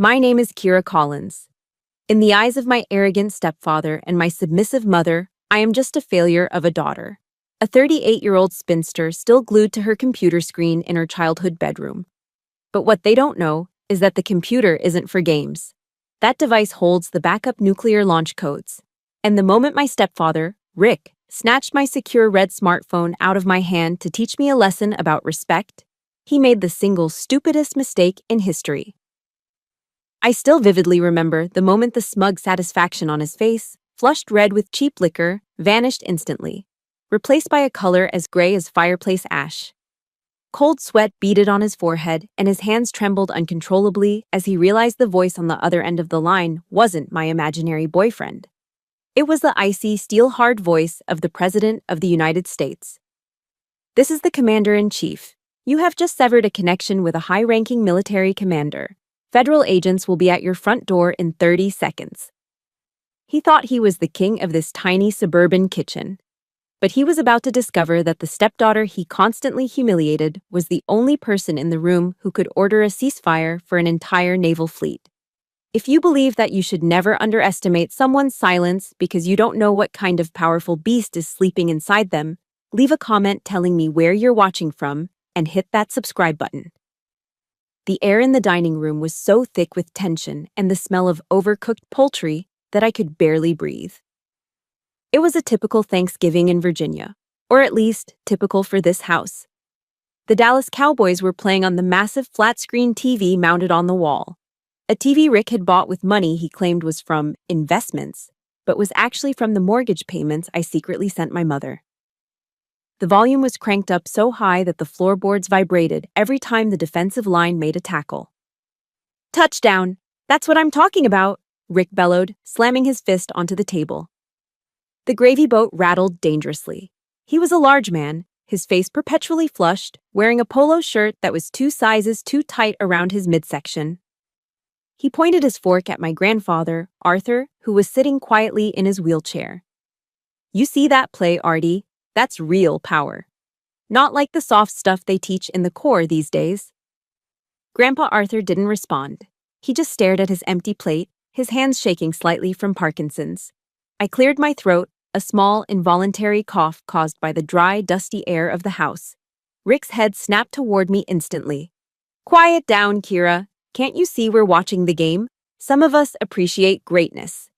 My name is Kira Collins. In the eyes of my arrogant stepfather and my submissive mother, I am just a failure of a daughter. A 38-year-old spinster still glued to her computer screen in her childhood bedroom. But what they don't know is that the computer isn't for games. That device holds the backup nuclear launch codes. And the moment my stepfather, Rick, snatched my secure red smartphone out of my hand to teach me a lesson about respect, he made the single stupidest mistake in history. I still vividly remember the moment the smug satisfaction on his face, flushed red with cheap liquor, vanished instantly, replaced by a color as gray as fireplace ash. Cold sweat beaded on his forehead, and his hands trembled uncontrollably as he realized the voice on the other end of the line wasn't my imaginary boyfriend. It was the icy, steel-hard voice of the President of the United States. "This is the Commander-in-Chief. You have just severed a connection with a high-ranking military commander. Federal agents will be at your front door in 30 seconds. He thought he was the king of this tiny suburban kitchen. But he was about to discover that the stepdaughter he constantly humiliated was the only person in the room who could order a ceasefire for an entire naval fleet. If you believe that you should never underestimate someone's silence because you don't know what kind of powerful beast is sleeping inside them, leave a comment telling me where you're watching from and hit that subscribe button." The air in the dining room was so thick with tension and the smell of overcooked poultry that I could barely breathe. It was a typical Thanksgiving in Virginia, or at least typical for this house. The Dallas Cowboys were playing on the massive flat-screen TV mounted on the wall. A TV Rick had bought with money he claimed was from investments, but was actually from the mortgage payments I secretly sent my mother. The volume was cranked up so high that the floorboards vibrated every time the defensive line made a tackle. "Touchdown! That's what I'm talking about!" Rick bellowed, slamming his fist onto the table. The gravy boat rattled dangerously. He was a large man, his face perpetually flushed, wearing a polo shirt that was 2 sizes too tight around his midsection. He pointed his fork at my grandfather, Arthur, who was sitting quietly in his wheelchair. "You see that play, Artie? That's real power. Not like the soft stuff they teach in the Corps these days." Grandpa Arthur didn't respond. He just stared at his empty plate, his hands shaking slightly from Parkinson's. I cleared my throat, a small, involuntary cough caused by the dry, dusty air of the house. Rick's head snapped toward me instantly. "Quiet down, Kira. Can't you see we're watching the game? Some of us appreciate greatness."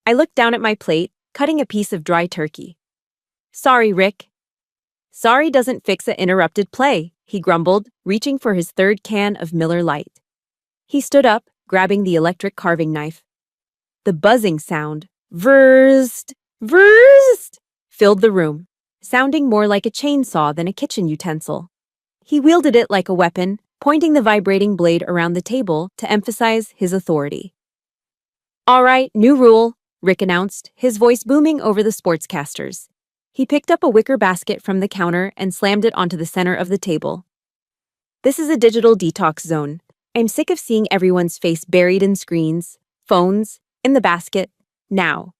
I looked down at my plate, cutting a piece of dry turkey. "Sorry, Rick." "Sorry doesn't fix an interrupted play," he grumbled, reaching for his 3rd can of Miller Lite. He stood up, grabbing the electric carving knife. The buzzing sound, "Vrrrst, vrrrst," filled the room, sounding more like a chainsaw than a kitchen utensil. He wielded it like a weapon, pointing the vibrating blade around the table to emphasize his authority. "All right, new rule," Rick announced, his voice booming over the sportscasters. He picked up a wicker basket from the counter and slammed it onto the center of the table. "This is a digital detox zone. I'm sick of seeing everyone's face buried in screens, phones, in the basket, now."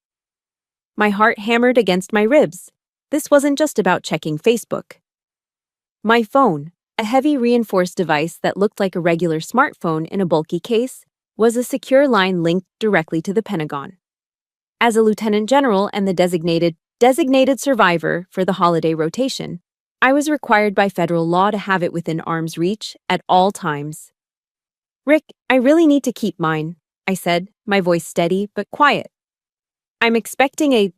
My heart hammered against my ribs. This wasn't just about checking Facebook. My phone, a heavy reinforced device that looked like a regular smartphone in a bulky case, was a secure line linked directly to the Pentagon. As a lieutenant general and the designated survivor for the holiday rotation, I was required by federal law to have it within arm's reach at all times. "Rick, I really need to keep mine," I said, my voice steady but quiet. "I'm expecting a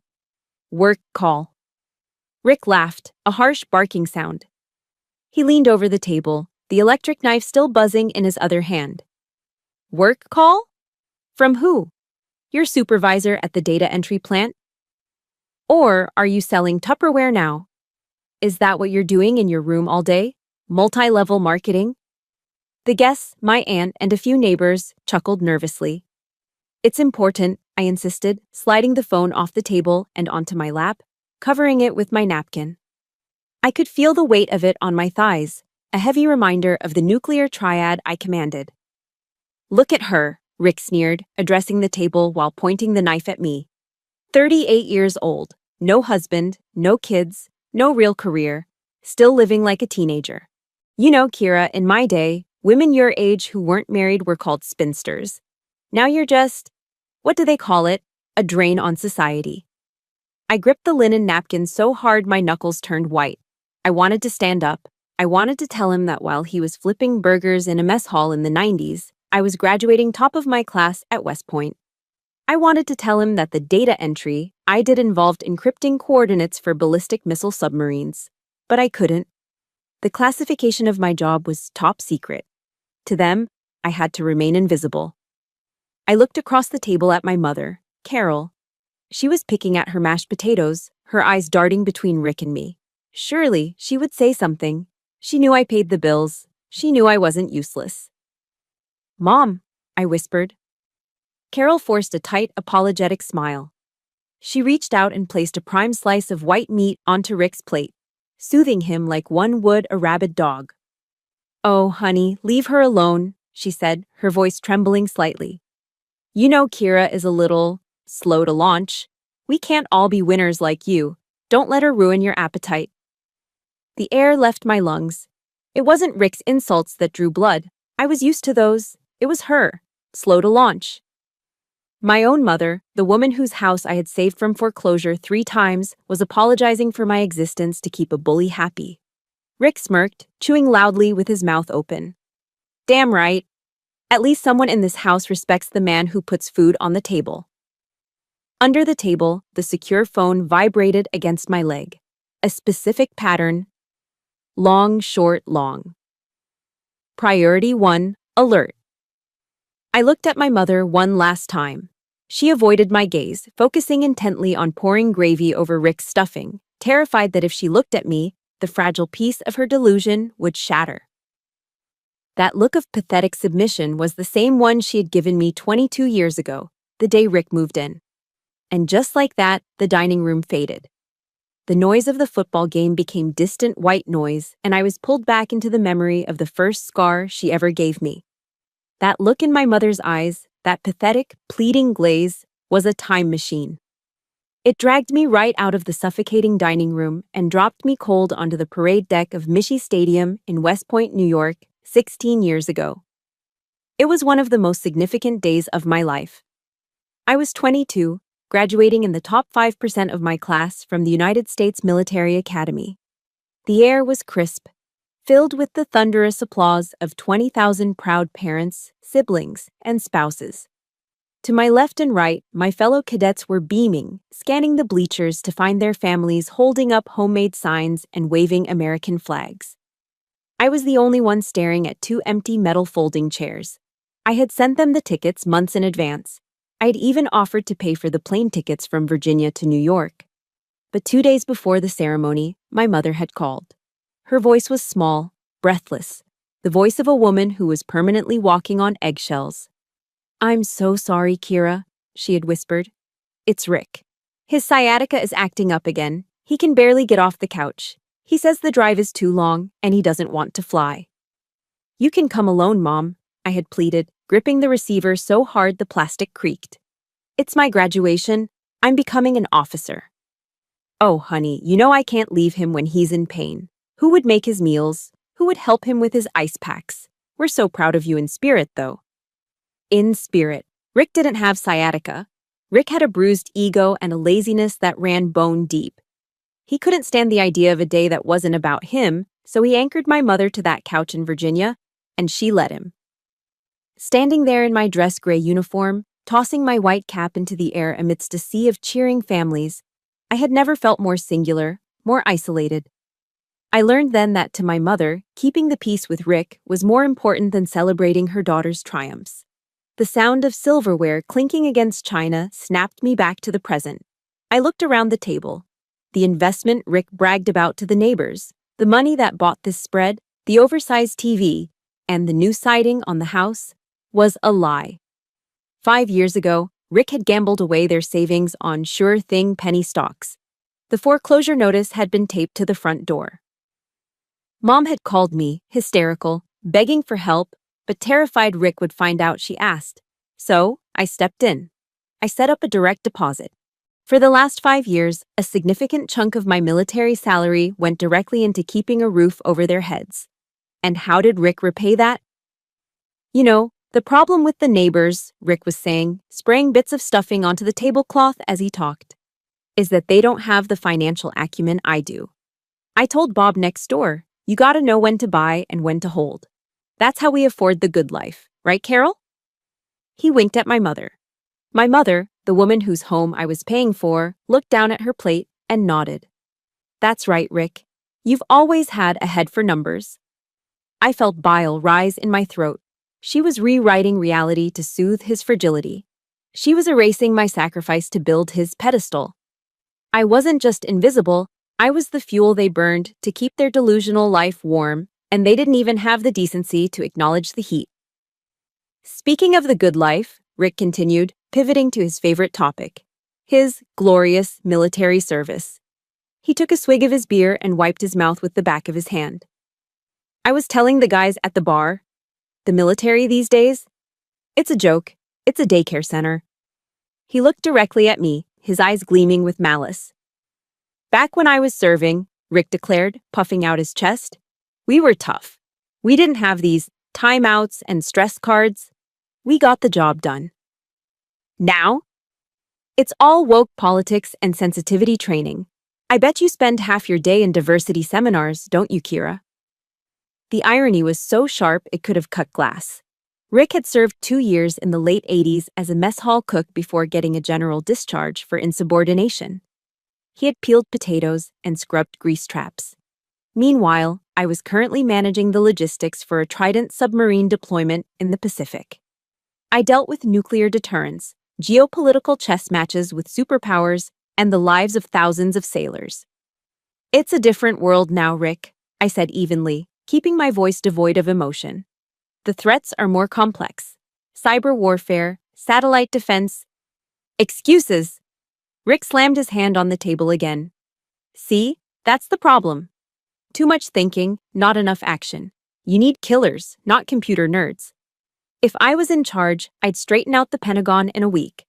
work call." Rick laughed, a harsh barking sound. He leaned over the table, the electric knife still buzzing in his other hand. "Work call? From who? Your supervisor at the data entry plant? Or are you selling Tupperware now? Is that what you're doing in your room all day? Multi-level marketing?" The guests, my aunt and a few neighbors, chuckled nervously. "It's important," I insisted, sliding the phone off the table and onto my lap, covering it with my napkin. I could feel the weight of it on my thighs, a heavy reminder of the nuclear triad I commanded. "Look at her," Rick sneered, addressing the table while pointing the knife at me. 38 years old, no husband, no kids, no real career, still living like a teenager. "You know, Kira, in my day, Women your age who weren't married were called spinsters. Now you're just, what do they call it? A drain on society. I gripped the linen napkin so hard my knuckles turned white. I wanted to stand up. I wanted to tell him that while he was flipping burgers in a mess hall in the 90s, I was graduating top of my class at West Point. I wanted to tell him that the data entry I did involved encrypting coordinates for ballistic missile submarines. But I couldn't. The classification of my job was top secret. To them, I had to remain invisible. I looked across the table at my mother, Carol. She was picking at her mashed potatoes, her eyes darting between Rick and me. Surely, she would say something. She knew I paid the bills. She knew I wasn't useless. "Mom," I whispered. Carol forced a tight, apologetic smile. She reached out and placed a prime slice of white meat onto Rick's plate, soothing him like one would a rabid dog. "Oh, honey, leave her alone," she said, her voice trembling slightly. "You know Kira is a little slow to launch. We can't all be winners like you. Don't let her ruin your appetite." The air left my lungs. It wasn't Rick's insults that drew blood. I was used to those. It was her, slow to launch. My own mother, the woman whose house I had saved from foreclosure 3 times, was apologizing for my existence to keep a bully happy. Rick smirked, chewing loudly with his mouth open. "Damn right. At least someone in this house respects the man who puts food on the table." Under the table, the secure phone vibrated against my leg. A specific pattern. Long, short, long. Priority 1, alert. I looked at my mother one last time. She avoided my gaze, focusing intently on pouring gravy over Rick's stuffing, terrified that if she looked at me, the fragile piece of her delusion would shatter. That look of pathetic submission was the same one she had given me 22 years ago, the day Rick moved in. And just like that, the dining room faded. The noise of the football game became distant white noise, and I was pulled back into the memory of the first scar she ever gave me. That look in my mother's eyes, that pathetic, pleading glaze, was a time machine. It dragged me right out of the suffocating dining room and dropped me cold onto the parade deck of Michie Stadium in West Point, New York, 16 years ago. It was one of the most significant days of my life. I was 22, graduating in the top 5% of my class from the United States Military Academy. The air was crisp, filled with the thunderous applause of 20,000 proud parents, siblings, and spouses. To my left and right, my fellow cadets were beaming, scanning the bleachers to find their families holding up homemade signs and waving American flags. I was the only one staring at 2 empty metal folding chairs. I had sent them the tickets months in advance. I'd even offered to pay for the plane tickets from Virginia to New York. But 2 days before the ceremony, my mother had called. Her voice was small, breathless, the voice of a woman who was permanently walking on eggshells. "I'm so sorry, Kira," she had whispered. "It's Rick. His sciatica is acting up again. He can barely get off the couch. He says the drive is too long, and he doesn't want to fly." "You can come alone, Mom," I had pleaded, gripping the receiver so hard the plastic creaked. "It's my graduation. I'm becoming an officer." "Oh, honey, you know I can't leave him when he's in pain. Who would make his meals? Who would help him with his ice packs? We're so proud of you in spirit, though." In spirit. Rick didn't have sciatica. Rick had a bruised ego and a laziness that ran bone deep. He couldn't stand the idea of a day that wasn't about him, so he anchored my mother to that couch in Virginia, and she let him. Standing there in my dress gray uniform, tossing my white cap into the air amidst a sea of cheering families, I had never felt more singular, more isolated. I learned then that to my mother, keeping the peace with Rick was more important than celebrating her daughter's triumphs. The sound of silverware clinking against china snapped me back to the present. I looked around the table. The investment Rick bragged about to the neighbors, the money that bought this spread, the oversized TV, and the new siding on the house was a lie. 5 years ago, Rick had gambled away their savings on sure thing penny stocks. The foreclosure notice had been taped to the front door. Mom had called me, hysterical, begging for help, but terrified Rick would find out she asked. So, I stepped in. I set up a direct deposit. For the last 5 years, a significant chunk of my military salary went directly into keeping a roof over their heads. And how did Rick repay that? The problem with the neighbors, Rick was saying, spraying bits of stuffing onto the tablecloth as he talked, is that they don't have the financial acumen I do. I told Bob next door, you gotta know when to buy and when to hold. That's how we afford the good life, right, Carol? He winked at my mother. My mother, the woman whose home I was paying for, looked down at her plate and nodded. That's right, Rick. You've always had a head for numbers. I felt bile rise in my throat. She was rewriting reality to soothe his fragility. She was erasing my sacrifice to build his pedestal. I wasn't just invisible, I was the fuel they burned to keep their delusional life warm, and they didn't even have the decency to acknowledge the heat. Speaking of the good life, Rick continued, pivoting to his favorite topic, his glorious military service. He took a swig of his beer and wiped his mouth with the back of his hand. I was telling the guys at the bar, the military these days? It's a joke. It's a daycare center. He looked directly at me, his eyes gleaming with malice. Back when I was serving, Rick declared, puffing out his chest, we were tough. We didn't have these timeouts and stress cards. We got the job done. Now? It's all woke politics and sensitivity training. I bet you spend half your day in diversity seminars, don't you, Kira? The irony was so sharp it could have cut glass. Rick had served 2 years in the late 80s as a mess hall cook before getting a general discharge for insubordination. He had peeled potatoes and scrubbed grease traps. Meanwhile, I was currently managing the logistics for a Trident submarine deployment in the Pacific. I dealt with nuclear deterrence, geopolitical chess matches with superpowers, and the lives of thousands of sailors. It's a different world now, Rick, I said evenly, keeping my voice devoid of emotion. The threats are more complex. Cyber warfare, satellite defense. Excuses! Rick slammed his hand on the table again. See, that's the problem. Too much thinking, not enough action. You need killers, not computer nerds. If I was in charge, I'd straighten out the Pentagon in a week.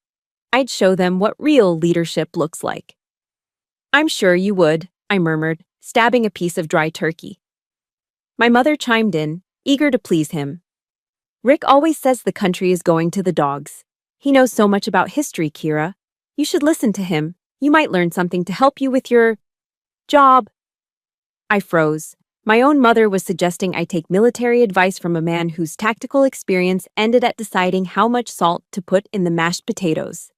I'd show them what real leadership looks like. I'm sure you would, I murmured, stabbing a piece of dry turkey. My mother chimed in, eager to please him. Rick always says the country is going to the dogs. He knows so much about history, Kira. You should listen to him. You might learn something to help you with your job. I froze. My own mother was suggesting I take military advice from a man whose tactical experience ended at deciding how much salt to put in the mashed potatoes.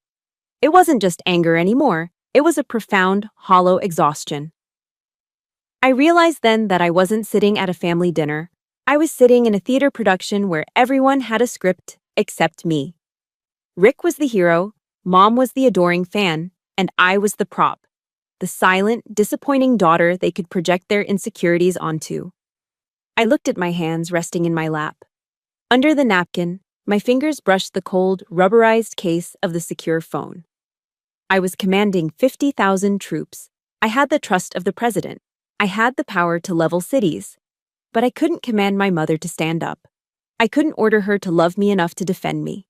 It wasn't just anger anymore. It was a profound, hollow exhaustion. I realized then that I wasn't sitting at a family dinner. I was sitting in a theater production where everyone had a script except me. Rick was the hero, Mom was the adoring fan, and I was the prop, the silent, disappointing daughter they could project their insecurities onto. I looked at my hands resting in my lap. Under the napkin, my fingers brushed the cold, rubberized case of the secure phone. I was commanding 50,000 troops. I had the trust of the president. I had the power to level cities. But I couldn't command my mother to stand up. I couldn't order her to love me enough to defend me.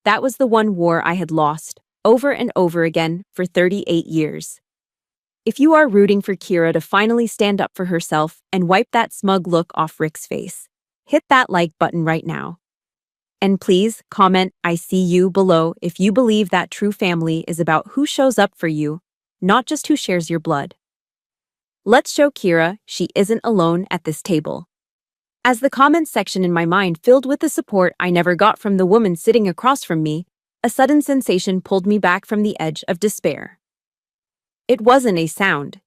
That was the one war I had lost, over and over again, for 38 years. If you are rooting for Kira to finally stand up for herself and wipe that smug look off Rick's face, hit that like button right now. And please comment I see you below if you believe that true family is about who shows up for you, not just who shares your blood. Let's show Kira she isn't alone at this table. As the comments section in my mind filled with the support I never got from the woman sitting across from me, a sudden sensation pulled me back from the edge of despair. It wasn't a sound.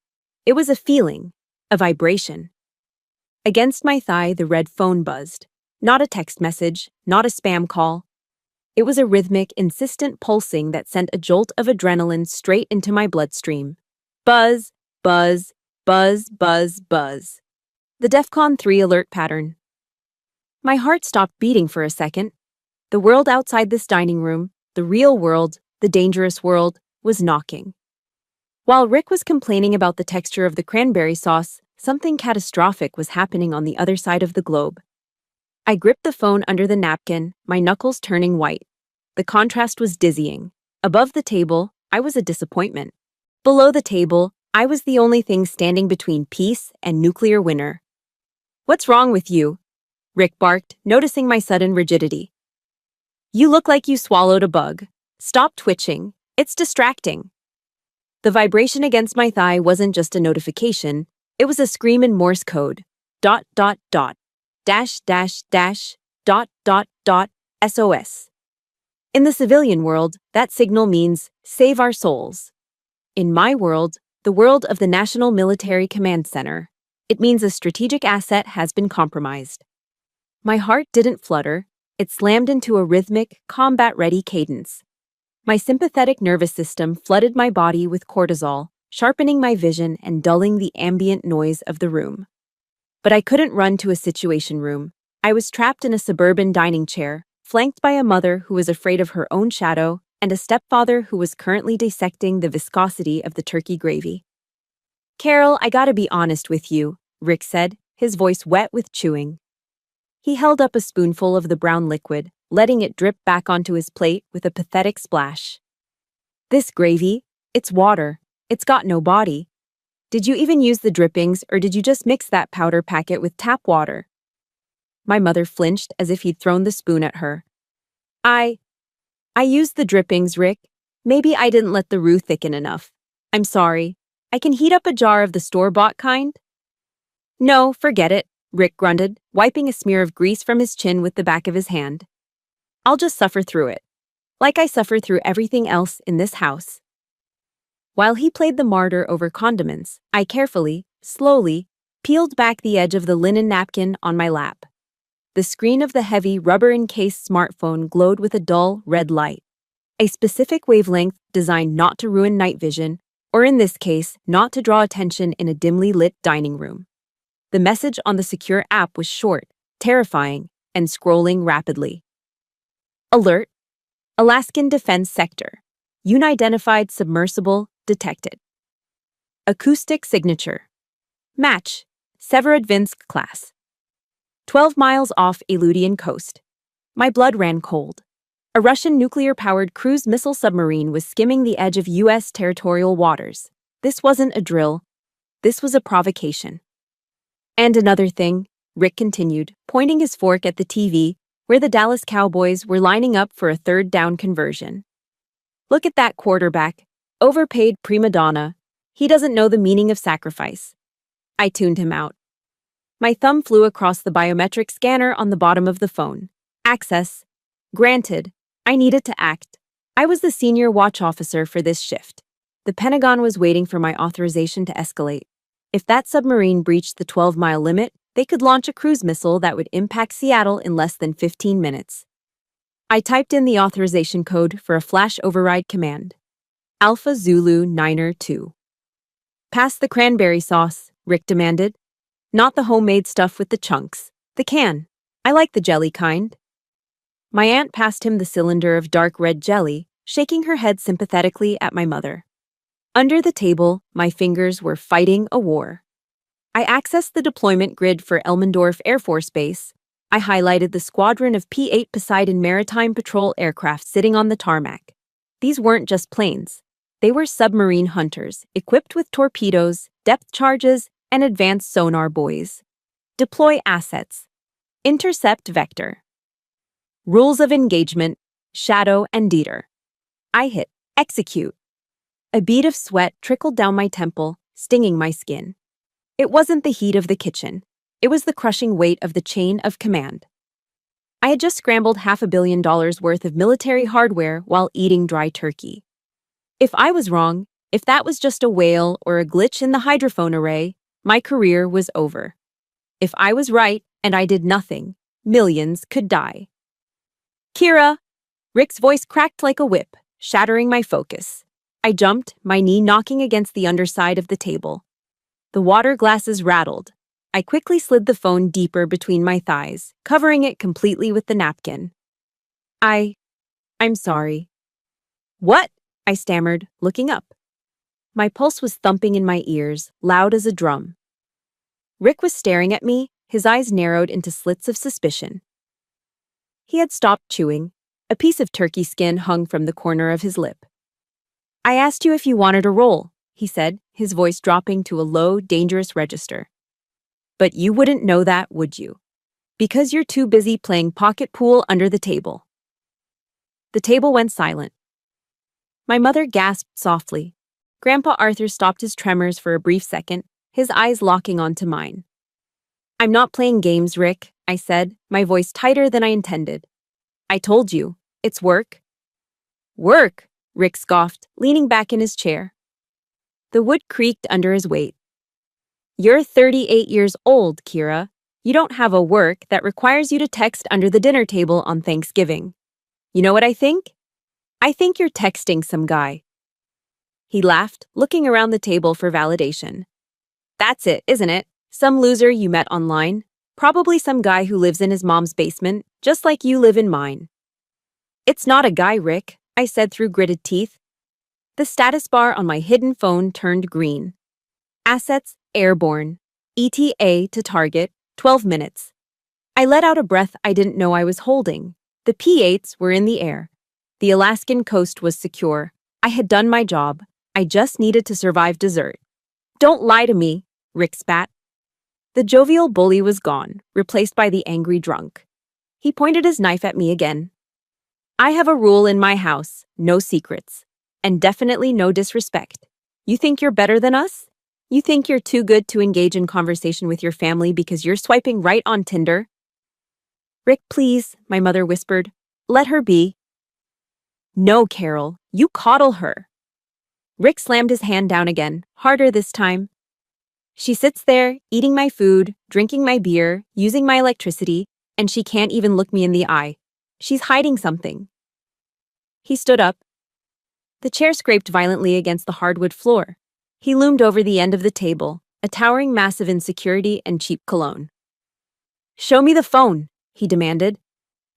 It was a feeling, a vibration. Against my thigh, the red phone buzzed. Not a text message, not a spam call. It was a rhythmic, insistent pulsing that sent a jolt of adrenaline straight into my bloodstream. Buzz, buzz, buzz, buzz, buzz. The DEFCON 3 alert pattern. My heart stopped beating for a second. The world outside this dining room, the real world, the dangerous world, was knocking. While Rick was complaining about the texture of the cranberry sauce, something catastrophic was happening on the other side of the globe. I gripped the phone under the napkin, my knuckles turning white. The contrast was dizzying. Above the table, I was a disappointment. Below the table, I was the only thing standing between peace and nuclear winter. What's wrong with you? Rick barked, noticing my sudden rigidity. You look like you swallowed a bug. Stop twitching. It's distracting. The vibration against my thigh wasn't just a notification, it was a scream in Morse code. Dot, dot, dot. Dash, dash, dash. Dot, dot, dot. SOS. In the civilian world, that signal means, save our souls. In my world, the world of the National Military Command Center, it means a strategic asset has been compromised. My heart didn't flutter, it slammed into a rhythmic, combat-ready cadence. My sympathetic nervous system flooded my body with cortisol, sharpening my vision and dulling the ambient noise of the room. But I couldn't run to a situation room. I was trapped in a suburban dining chair, flanked by a mother who was afraid of her own shadow and a stepfather who was currently dissecting the viscosity of the turkey gravy. Carol, I gotta be honest with you, Rick said, his voice wet with chewing. He held up a spoonful of the brown liquid, letting it drip back onto his plate with a pathetic splash. This gravy, it's water. It's got no body. Did you even use the drippings, or did you just mix that powder packet with tap water? My mother flinched as if he'd thrown the spoon at her. I used the drippings, Rick. Maybe I didn't let the roux thicken enough. I'm sorry. I can heat up a jar of the store-bought kind. No, forget it, Rick grunted, wiping a smear of grease from his chin with the back of his hand. I'll just suffer through it. Like I suffer through everything else in this house. While he played the martyr over condiments, I carefully, slowly, peeled back the edge of the linen napkin on my lap. The screen of the heavy, rubber-encased smartphone glowed with a dull, red light. A specific wavelength designed not to ruin night vision, or in this case, not to draw attention in a dimly lit dining room. The message on the secure app was short, terrifying, and scrolling rapidly. Alert! Alaskan Defense Sector. Unidentified submersible detected. Acoustic signature. Match. Severodvinsk class. 12 miles off Aleutian coast. My blood ran cold. A Russian nuclear-powered cruise missile submarine was skimming the edge of U.S. territorial waters. This wasn't a drill. This was a provocation. And another thing, Rick continued, pointing his fork at the TV, where the Dallas Cowboys were lining up for a third down conversion. Look at that quarterback. Overpaid prima donna. He doesn't know the meaning of sacrifice. I tuned him out. My thumb flew across the biometric scanner on the bottom of the phone. Access. Granted. I needed to act. I was the senior watch officer for this shift. The Pentagon was waiting for my authorization to escalate. If that submarine breached the 12-mile limit, they could launch a cruise missile that would impact Seattle in less than 15 minutes. I typed in the authorization code for a flash override command. Alpha Zulu Niner 2. Pass the cranberry sauce, Rick demanded. Not the homemade stuff with the chunks. The can. I like the jelly kind. My aunt passed him the cylinder of dark red jelly, shaking her head sympathetically at my mother. Under the table, my fingers were fighting a war. I accessed the deployment grid for Elmendorf Air Force Base. I highlighted the squadron of P-8 Poseidon Maritime Patrol aircraft sitting on the tarmac. These weren't just planes. They were submarine hunters, equipped with torpedoes, depth charges, and advanced sonar buoys. Deploy assets. Intercept vector. Rules of engagement, shadow and Dieter. I hit execute. A bead of sweat trickled down my temple, stinging my skin. It wasn't the heat of the kitchen. It was the crushing weight of the chain of command. I had just scrambled $500 million worth of military hardware while eating dry turkey. If I was wrong, if that was just a whale or a glitch in the hydrophone array, my career was over. If I was right and I did nothing, millions could die. Kira! Rick's voice cracked like a whip, shattering my focus. I jumped, my knee knocking against the underside of the table. The water glasses rattled. I quickly slid the phone deeper between my thighs, covering it completely with the napkin. I'm sorry. What? I stammered, looking up. My pulse was thumping in my ears, loud as a drum. Rick was staring at me, his eyes narrowed into slits of suspicion. He had stopped chewing. A piece of turkey skin hung from the corner of his lip. I asked you if you wanted a roll, he said, his voice dropping to a low, dangerous register. But you wouldn't know that, would you? Because you're too busy playing pocket pool under the table. The table went silent. My mother gasped softly. Grandpa Arthur stopped his tremors for a brief second, his eyes locking onto mine. "I'm not playing games, Rick," I said, my voice tighter than I intended. "I told you, it's work." "Work?" Rick scoffed, leaning back in his chair. The wood creaked under his weight. "You're 38 years old, Kira. You don't have a work that requires you to text under the dinner table on Thanksgiving. You know what I think? I think you're texting some guy." He laughed, looking around the table for validation. "That's it, isn't it? Some loser you met online. Probably some guy who lives in his mom's basement, just like you live in mine." "It's not a guy, Rick," I said through gritted teeth. The status bar on my hidden phone turned green. Assets airborne. ETA to target, 12 minutes. I let out a breath I didn't know I was holding. The P-8s were in the air. The Alaskan coast was secure. I had done my job. I just needed to survive dessert. "Don't lie to me," Rick spat. The jovial bully was gone, replaced by the angry drunk. He pointed his knife at me again. "I have a rule in my house, no secrets. And definitely no disrespect. You think you're better than us? You think you're too good to engage in conversation with your family because you're swiping right on Tinder?" "Rick, please," my mother whispered. "Let her be." "No, Carol, you coddle her." Rick slammed his hand down again, harder this time. "She sits there, eating my food, drinking my beer, using my electricity, and she can't even look me in the eye. She's hiding something." He stood up. The chair scraped violently against the hardwood floor. He loomed over the end of the table, a towering mass of insecurity and cheap cologne. "Show me the phone," he demanded.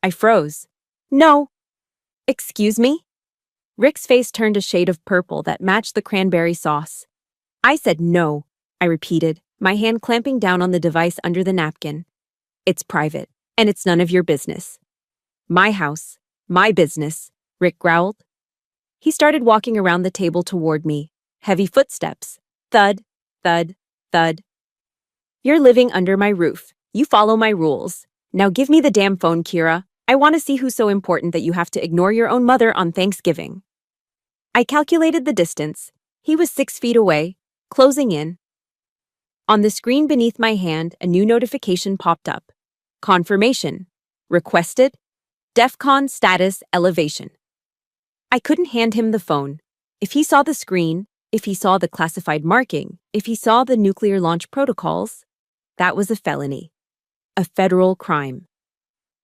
I froze. "No." "Excuse me?" Rick's face turned a shade of purple that matched the cranberry sauce. "I said no," I repeated, my hand clamping down on the device under the napkin. "It's private, and it's none of your business." "My house, my business," Rick growled. He started walking around the table toward me. Heavy footsteps. Thud, thud, thud. "You're living under my roof. You follow my rules. Now give me the damn phone, Kira. I want to see who's so important that you have to ignore your own mother on Thanksgiving." I calculated the distance. He was 6 feet away, closing in. On the screen beneath my hand, a new notification popped up. Confirmation. Requested. DEFCON status elevation. I couldn't hand him the phone. If he saw the screen, if he saw the classified marking, if he saw the nuclear launch protocols, that was a felony. A federal crime.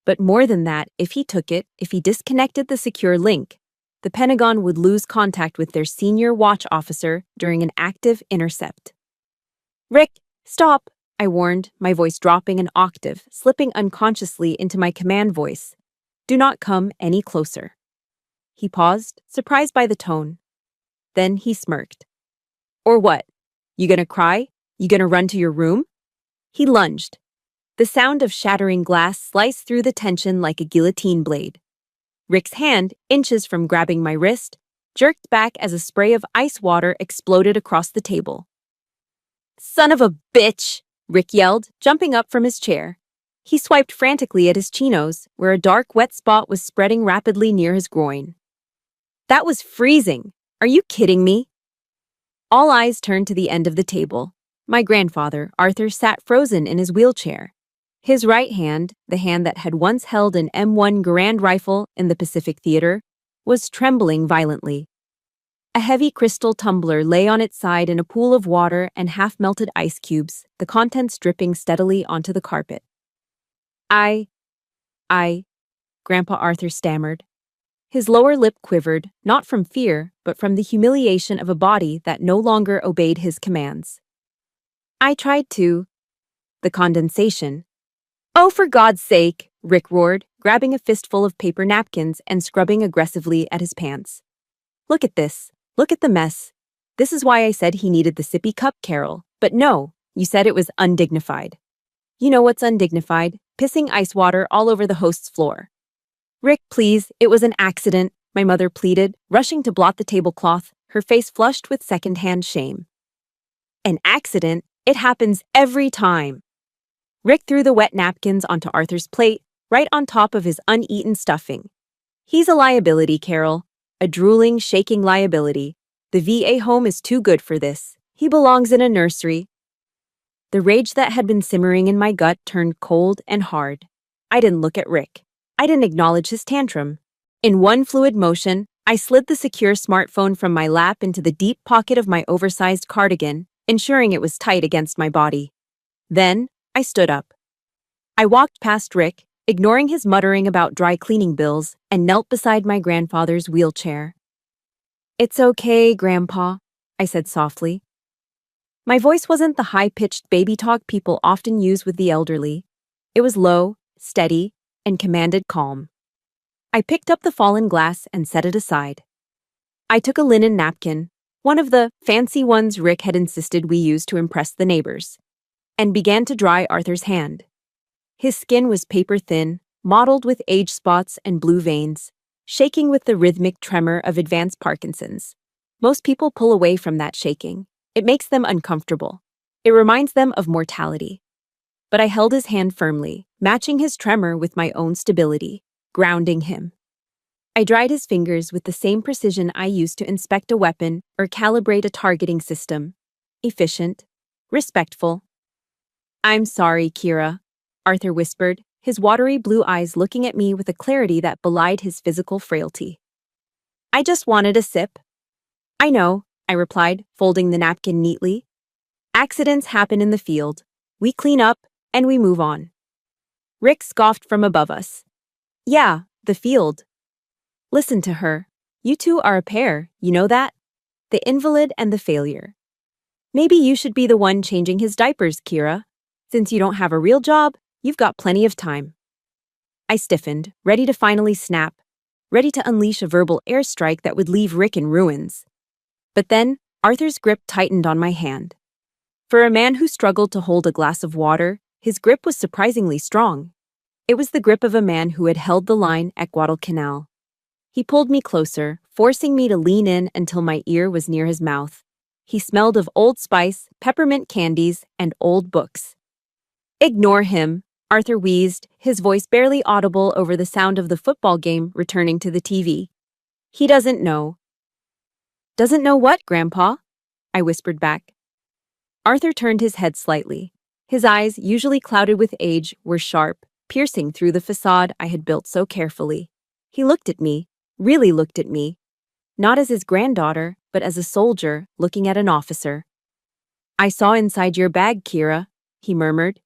But more than that, if he took it, if he disconnected the secure link, the Pentagon would lose contact with their senior watch officer during an active intercept. "Rick, stop," I warned, my voice dropping an octave, slipping unconsciously into my command voice. "Do not come any closer." He paused, surprised by the tone. Then he smirked. "Or what? You gonna cry? You gonna run to your room?" He lunged. The sound of shattering glass sliced through the tension like a guillotine blade. Rick's hand, inches from grabbing my wrist, jerked back as a spray of ice water exploded across the table. "Son of a bitch!" Rick yelled, jumping up from his chair. He swiped frantically at his chinos, where a dark, wet spot was spreading rapidly near his groin. "That was freezing! Are you kidding me?" All eyes turned to the end of the table. My grandfather, Arthur, sat frozen in his wheelchair. His right hand, the hand that had once held an M1 Garand rifle in the Pacific Theater, was trembling violently. A heavy crystal tumbler lay on its side in a pool of water and half-melted ice cubes, the contents dripping steadily onto the carpet. I, Grandpa Arthur stammered. His lower lip quivered, not from fear, but from the humiliation of a body that no longer obeyed his commands. "I tried to." The condensation. "Oh, for God's sake," Rick roared, grabbing a fistful of paper napkins and scrubbing aggressively at his pants. "Look at this. Look at the mess. This is why I said he needed the sippy cup, Carol. But no, you said it was undignified. You know what's undignified? Pissing ice water all over the host's floor." "Rick, please, it was an accident," my mother pleaded, rushing to blot the tablecloth, her face flushed with second-hand shame. "An accident? It happens every time." Rick threw the wet napkins onto Arthur's plate, right on top of his uneaten stuffing. He's a liability, Carol. A drooling, shaking liability. The VA home is too good for this. He belongs in a nursery. The rage that had been simmering in my gut turned cold and hard. I didn't look at Rick. I didn't acknowledge his tantrum. In one fluid motion, I slid the secure smartphone from my lap into the deep pocket of my oversized cardigan, ensuring it was tight against my body. Then, I stood up. I walked past Rick, ignoring his muttering about dry cleaning bills, and knelt beside my grandfather's wheelchair. "It's okay, Grandpa," I said softly. My voice wasn't the high-pitched baby talk people often use with the elderly. It was low, steady, and commanded calm. I picked up the fallen glass and set it aside. I took a linen napkin, one of the fancy ones Rick had insisted we use to impress the neighbors, and began to dry Arthur's hand. His skin was paper-thin, mottled with age spots and blue veins, shaking with the rhythmic tremor of advanced Parkinson's. Most people pull away from that shaking. It makes them uncomfortable. It reminds them of mortality. But I held his hand firmly, matching his tremor with my own stability, grounding him. I dried his fingers with the same precision I used to inspect a weapon or calibrate a targeting system. Efficient, respectful. "I'm sorry, Kira," Arthur whispered, his watery blue eyes looking at me with a clarity that belied his physical frailty. "I just wanted a sip." "I know," I replied, folding the napkin neatly. "Accidents happen in the field. We clean up, and we move on." Rick scoffed from above us. "Yeah, the field. Listen to her. You two are a pair, you know that? The invalid and the failure. Maybe you should be the one changing his diapers, Kira. Since you don't have a real job, you've got plenty of time." I stiffened, ready to finally snap, ready to unleash a verbal airstrike that would leave Rick in ruins. But then, Arthur's grip tightened on my hand. For a man who struggled to hold a glass of water, his grip was surprisingly strong. It was the grip of a man who had held the line at Guadalcanal. He pulled me closer, forcing me to lean in until my ear was near his mouth. He smelled of Old Spice, peppermint candies, and old books. "Ignore him," Arthur wheezed, his voice barely audible over the sound of the football game returning to the TV. "He doesn't know." "Doesn't know what, Grandpa?" I whispered back. Arthur turned his head slightly. His eyes, usually clouded with age, were sharp, piercing through the facade I had built so carefully. He looked at me, really looked at me, not as his granddaughter, but as a soldier looking at an officer. "I saw inside your bag, Kira," he murmured.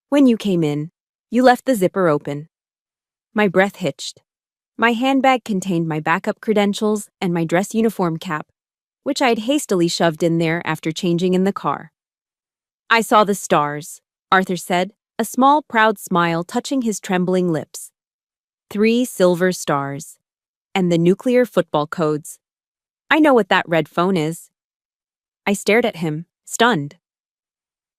"When you came in, you left the zipper open." My breath hitched. My handbag contained my backup credentials and my dress uniform cap, which I had hastily shoved in there after changing in the car. "I saw the stars," Arthur said, a small, proud smile touching his trembling lips. 3 silver stars. And the nuclear football codes. "I know what that red phone is." I stared at him, stunned.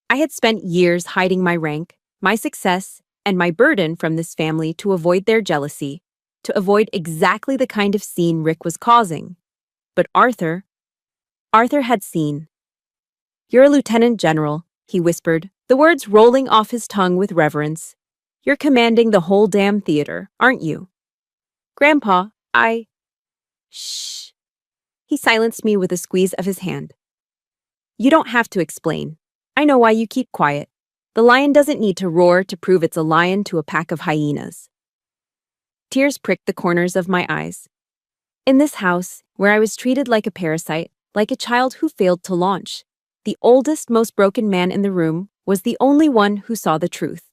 I had spent years hiding my rank, my success, and my burden from this family to avoid their jealousy, to avoid exactly the kind of scene Rick was causing. But Arthur had seen. "You're a lieutenant general," he whispered, the words rolling off his tongue with reverence. "You're commanding the whole damn theater, aren't you?" "Grandpa, Shh." He silenced me with a squeeze of his hand. "You don't have to explain. I know why you keep quiet. The lion doesn't need to roar to prove it's a lion to a pack of hyenas." Tears pricked the corners of my eyes. In this house, where I was treated like a parasite, like a child who failed to launch, the oldest, most broken man in the room was the only one who saw the truth.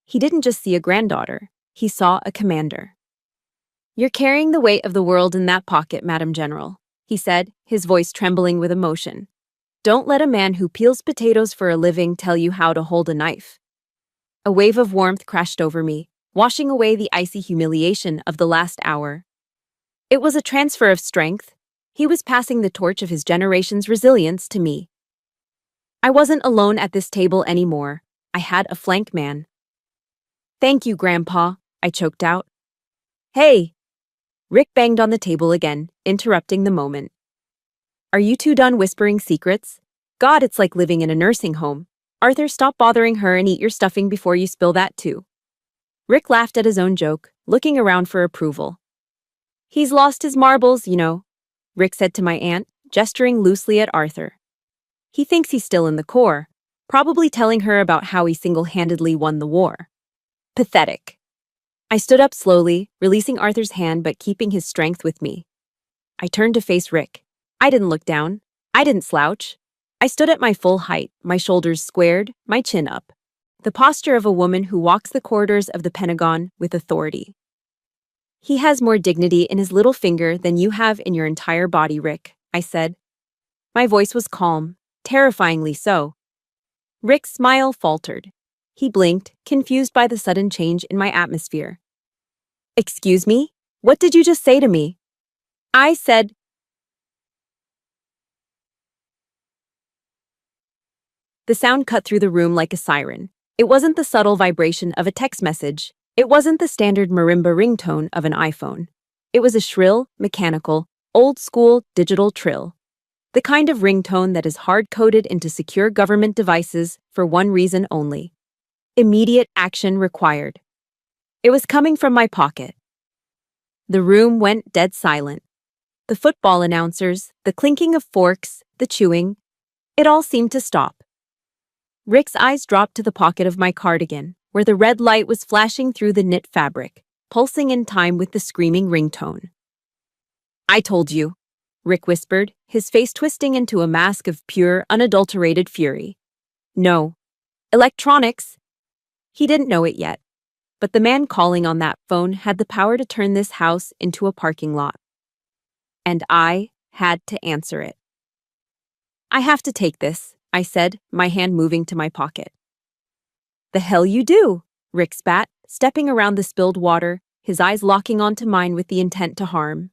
He didn't just see a granddaughter, he saw a commander. "You're carrying the weight of the world in that pocket, Madam General," he said, his voice trembling with emotion. "Don't let a man who peels potatoes for a living tell you how to hold a knife." A wave of warmth crashed over me, washing away the icy humiliation of the last hour. It was a transfer of strength. He was passing the torch of his generation's resilience to me. I wasn't alone at this table anymore. I had a flank man. "Thank you, Grandpa," I choked out. "Hey!" Rick banged on the table again, interrupting the moment. "Are you two done whispering secrets? God, it's like living in a nursing home. Arthur, stop bothering her and eat your stuffing before you spill that too. Rick laughed at his own joke, looking around for approval. He's lost his marbles, you know, Rick said to my aunt, gesturing loosely at Arthur. He thinks he's still in the Corps, probably telling her about how he single-handedly won the war. Pathetic. I stood up slowly, releasing Arthur's hand but keeping his strength with me. I turned to face Rick. I didn't look down. I didn't slouch. I stood at my full height, my shoulders squared, my chin up. The posture of a woman who walks the corridors of the Pentagon with authority. He has more dignity in his little finger than you have in your entire body, Rick, I said. My voice was calm, terrifyingly so. Rick's smile faltered. He blinked, confused by the sudden change in my atmosphere. Excuse me? What did you just say to me? I said. The sound cut through the room like a siren. It wasn't the subtle vibration of a text message. It wasn't the standard marimba ringtone of an iPhone. It was a shrill, mechanical, old-school digital trill. The kind of ringtone that is hard-coded into secure government devices for one reason only. Immediate action required. It was coming from my pocket. The room went dead silent. The football announcers, the clinking of forks, the chewing, it all seemed to stop. Rick's eyes dropped to the pocket of my cardigan, where the red light was flashing through the knit fabric, pulsing in time with the screaming ringtone. I told you, Rick whispered, his face twisting into a mask of pure, unadulterated fury. No. Electronics. He didn't know it yet, but the man calling on that phone had the power to turn this house into a parking lot. And I had to answer it. I have to take this, I said, my hand moving to my pocket. The hell you do, Rick spat, stepping around the spilled water, his eyes locking onto mine with the intent to harm.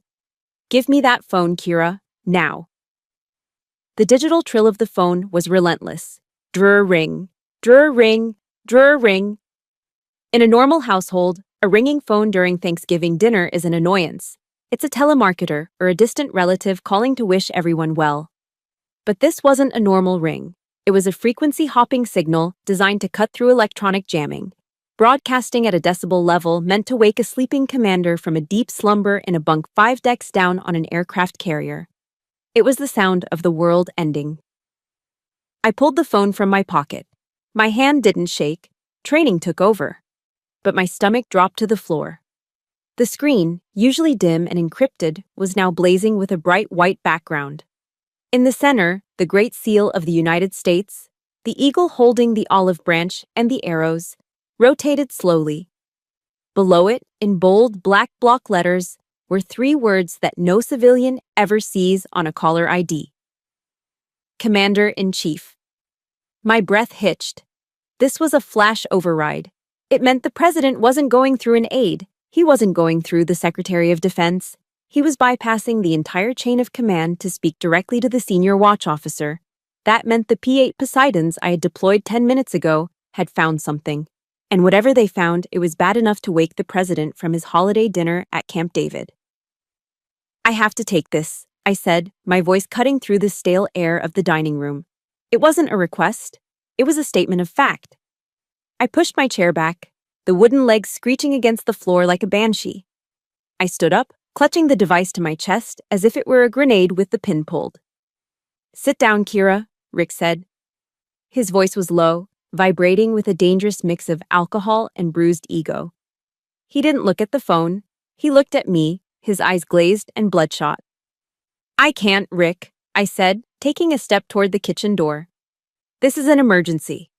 Give me that phone, Kira, now. The digital trill of the phone was relentless. Drrr ring, drrr ring, drrr ring. In a normal household, a ringing phone during Thanksgiving dinner is an annoyance. It's a telemarketer or a distant relative calling to wish everyone well. But this wasn't a normal ring. It was a frequency-hopping signal designed to cut through electronic jamming, broadcasting at a decibel level meant to wake a sleeping commander from a deep slumber in a bunk 5 decks down on an aircraft carrier. It was the sound of the world ending. I pulled the phone from my pocket. My hand didn't shake. Training took over. But my stomach dropped to the floor. The screen, usually dim and encrypted, was now blazing with a bright white background. In the center, the Great Seal of the United States, the eagle holding the olive branch and the arrows, rotated slowly. Below it, in bold black block letters, were 3 words that no civilian ever sees on a caller ID. Commander-in-Chief. My breath hitched. This was a flash override. It meant the president wasn't going through an aide. He wasn't going through the Secretary of Defense. He was bypassing the entire chain of command to speak directly to the senior watch officer. That meant the P-8 Poseidons I had deployed 10 minutes ago had found something. And whatever they found, it was bad enough to wake the president from his holiday dinner at Camp David. I have to take this, I said, my voice cutting through the stale air of the dining room. It wasn't a request. It was a statement of fact. I pushed my chair back, the wooden legs screeching against the floor like a banshee. I stood up, clutching the device to my chest as if it were a grenade with the pin pulled. Sit down, Kira, Rick said. His voice was low, vibrating with a dangerous mix of alcohol and bruised ego. He didn't look at the phone. He looked at me, his eyes glazed and bloodshot. I can't, Rick, I said, taking a step toward the kitchen door. This is an emergency.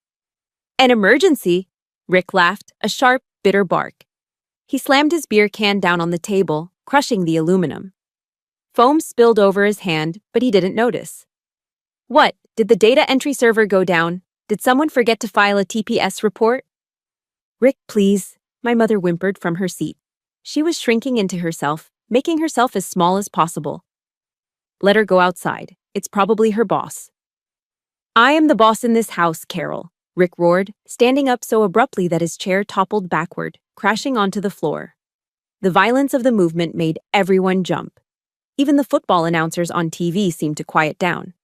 An emergency? Rick laughed, a sharp, bitter bark. He slammed his beer can down on the table, crushing the aluminum. Foam spilled over his hand, but he didn't notice. What, did the data entry server go down? Did someone forget to file a TPS report? Rick, please, my mother whimpered from her seat. She was shrinking into herself, making herself as small as possible. Let her go outside. It's probably her boss. I am the boss in this house, Carol, Rick roared, standing up so abruptly that his chair toppled backward, crashing onto the floor. The violence of the movement made everyone jump. Even the football announcers on TV seemed to quiet down.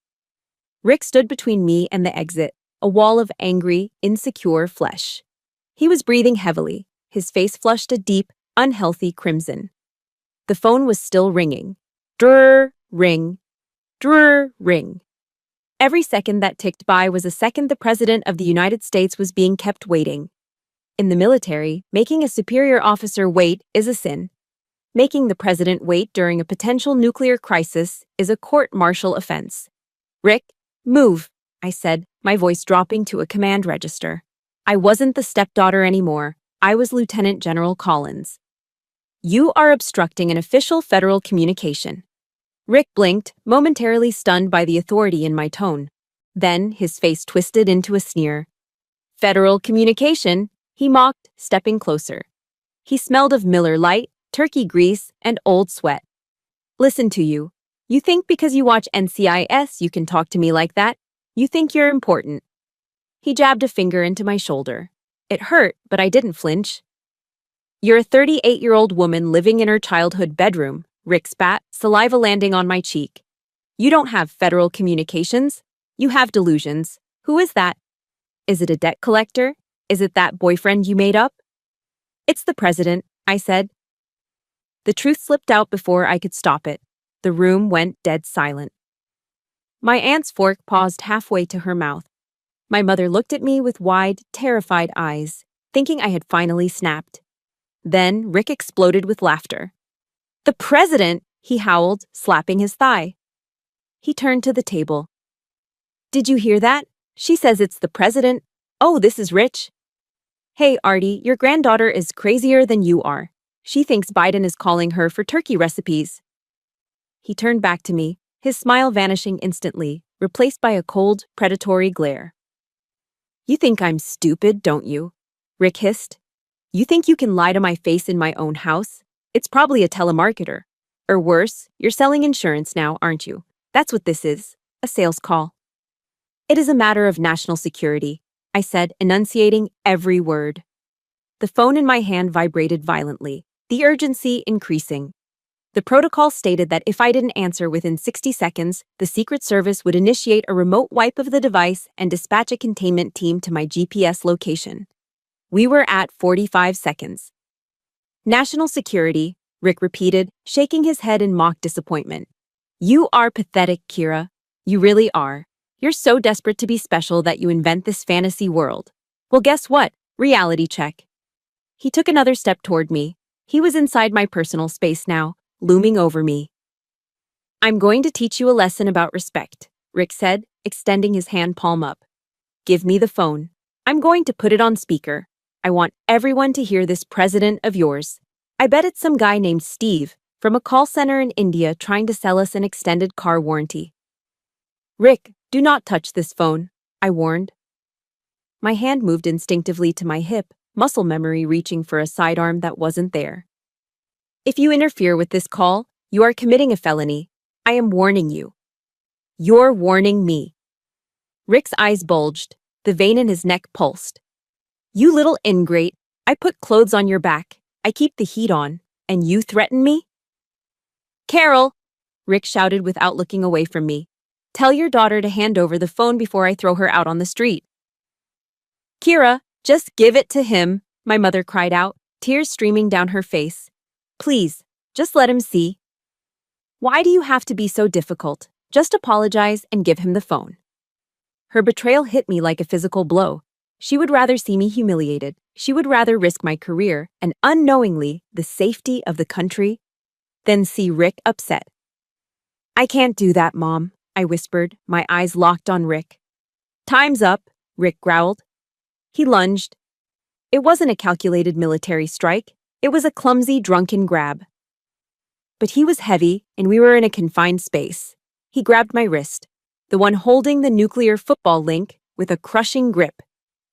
Rick stood between me and the exit, a wall of angry, insecure flesh. He was breathing heavily, his face flushed a deep, unhealthy crimson. The phone was still ringing. Drrr, ring. Drrr, ring. Every second that ticked by was a second the President of the United States was being kept waiting. In the military, making a superior officer wait is a sin. Making the President wait during a potential nuclear crisis is a court-martial offense. Rick, move, I said, my voice dropping to a command register. I wasn't the stepdaughter anymore. I was Lieutenant General Collins. You are obstructing an official federal communication. Rick blinked, momentarily stunned by the authority in my tone. Then his face twisted into a sneer. Federal communication, he mocked, stepping closer. He smelled of Miller Lite, turkey grease, and old sweat. Listen to you. You think because you watch NCIS you can talk to me like that? You think you're important. He jabbed a finger into my shoulder. It hurt, but I didn't flinch. You're a 38-year-old woman living in her childhood bedroom, Rick spat, saliva landing on my cheek. You don't have federal communications. You have delusions. Who is that? Is it a debt collector? Is it that boyfriend you made up? It's the president, I said. The truth slipped out before I could stop it. The room went dead silent. My aunt's fork paused halfway to her mouth. My mother looked at me with wide, terrified eyes, thinking I had finally snapped. Then Rick exploded with laughter. The president, he howled, slapping his thigh. He turned to the table. Did you hear that? She says it's the president. Oh, this is rich. Hey, Artie, your granddaughter is crazier than you are. She thinks Biden is calling her for turkey recipes. He turned back to me, his smile vanishing instantly, replaced by a cold, predatory glare. You think I'm stupid, don't you? Rick hissed. You think you can lie to my face in my own house? It's probably a telemarketer. Or worse, you're selling insurance now, aren't you? That's what this is, a sales call. It is a matter of national security, I said, enunciating every word. The phone in my hand vibrated violently, the urgency increasing. The protocol stated that if I didn't answer within 60 seconds, the Secret Service would initiate a remote wipe of the device and dispatch a containment team to my GPS location. We were at 45 seconds. National security, Rick repeated, shaking his head in mock disappointment. You are pathetic, Kira. You really are. You're so desperate to be special that you invent this fantasy world. Well, guess what? Reality check. He took another step toward me. He was inside my personal space now, looming over me. I'm going to teach you a lesson about respect, Rick said, extending his hand palm up. Give me the phone. I'm going to put it on speaker. I want everyone to hear this president of yours. I bet it's some guy named Steve from a call center in India trying to sell us an extended car warranty. Rick, do not touch this phone, I warned. My hand moved instinctively to my hip, muscle memory reaching for a sidearm that wasn't there. If you interfere with this call, you are committing a felony. I am warning you. You're warning me. Rick's eyes bulged. The vein in his neck pulsed. You little ingrate. I put clothes on your back. I keep the heat on. And you threaten me? Carol, Rick shouted without looking away from me. Tell your daughter to hand over the phone before I throw her out on the street. Kira, just give it to him, my mother cried out, tears streaming down her face. Please, just let him see. Why do you have to be so difficult? Just apologize and give him the phone. Her betrayal hit me like a physical blow. She would rather see me humiliated. She would rather risk my career and unknowingly the safety of the country than see Rick upset. I can't do that, Mom, I whispered, my eyes locked on Rick. Time's up, Rick growled. He lunged. It wasn't a calculated military strike. It was a clumsy, drunken grab. But he was heavy, and we were in a confined space. He grabbed my wrist, the one holding the nuclear football link, with a crushing grip.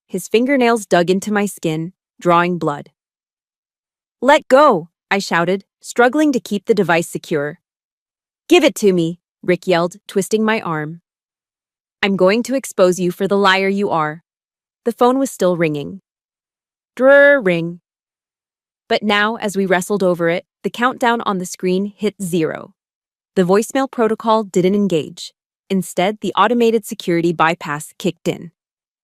His fingernails dug into my skin, drawing blood. Let go, I shouted, struggling to keep the device secure. Give it to me, Rick yelled, twisting my arm. I'm going to expose you for the liar you are. The phone was still ringing. Drrr ring. But now, as we wrestled over it, the countdown on the screen hit 0. The voicemail protocol didn't engage. Instead, the automated security bypass kicked in.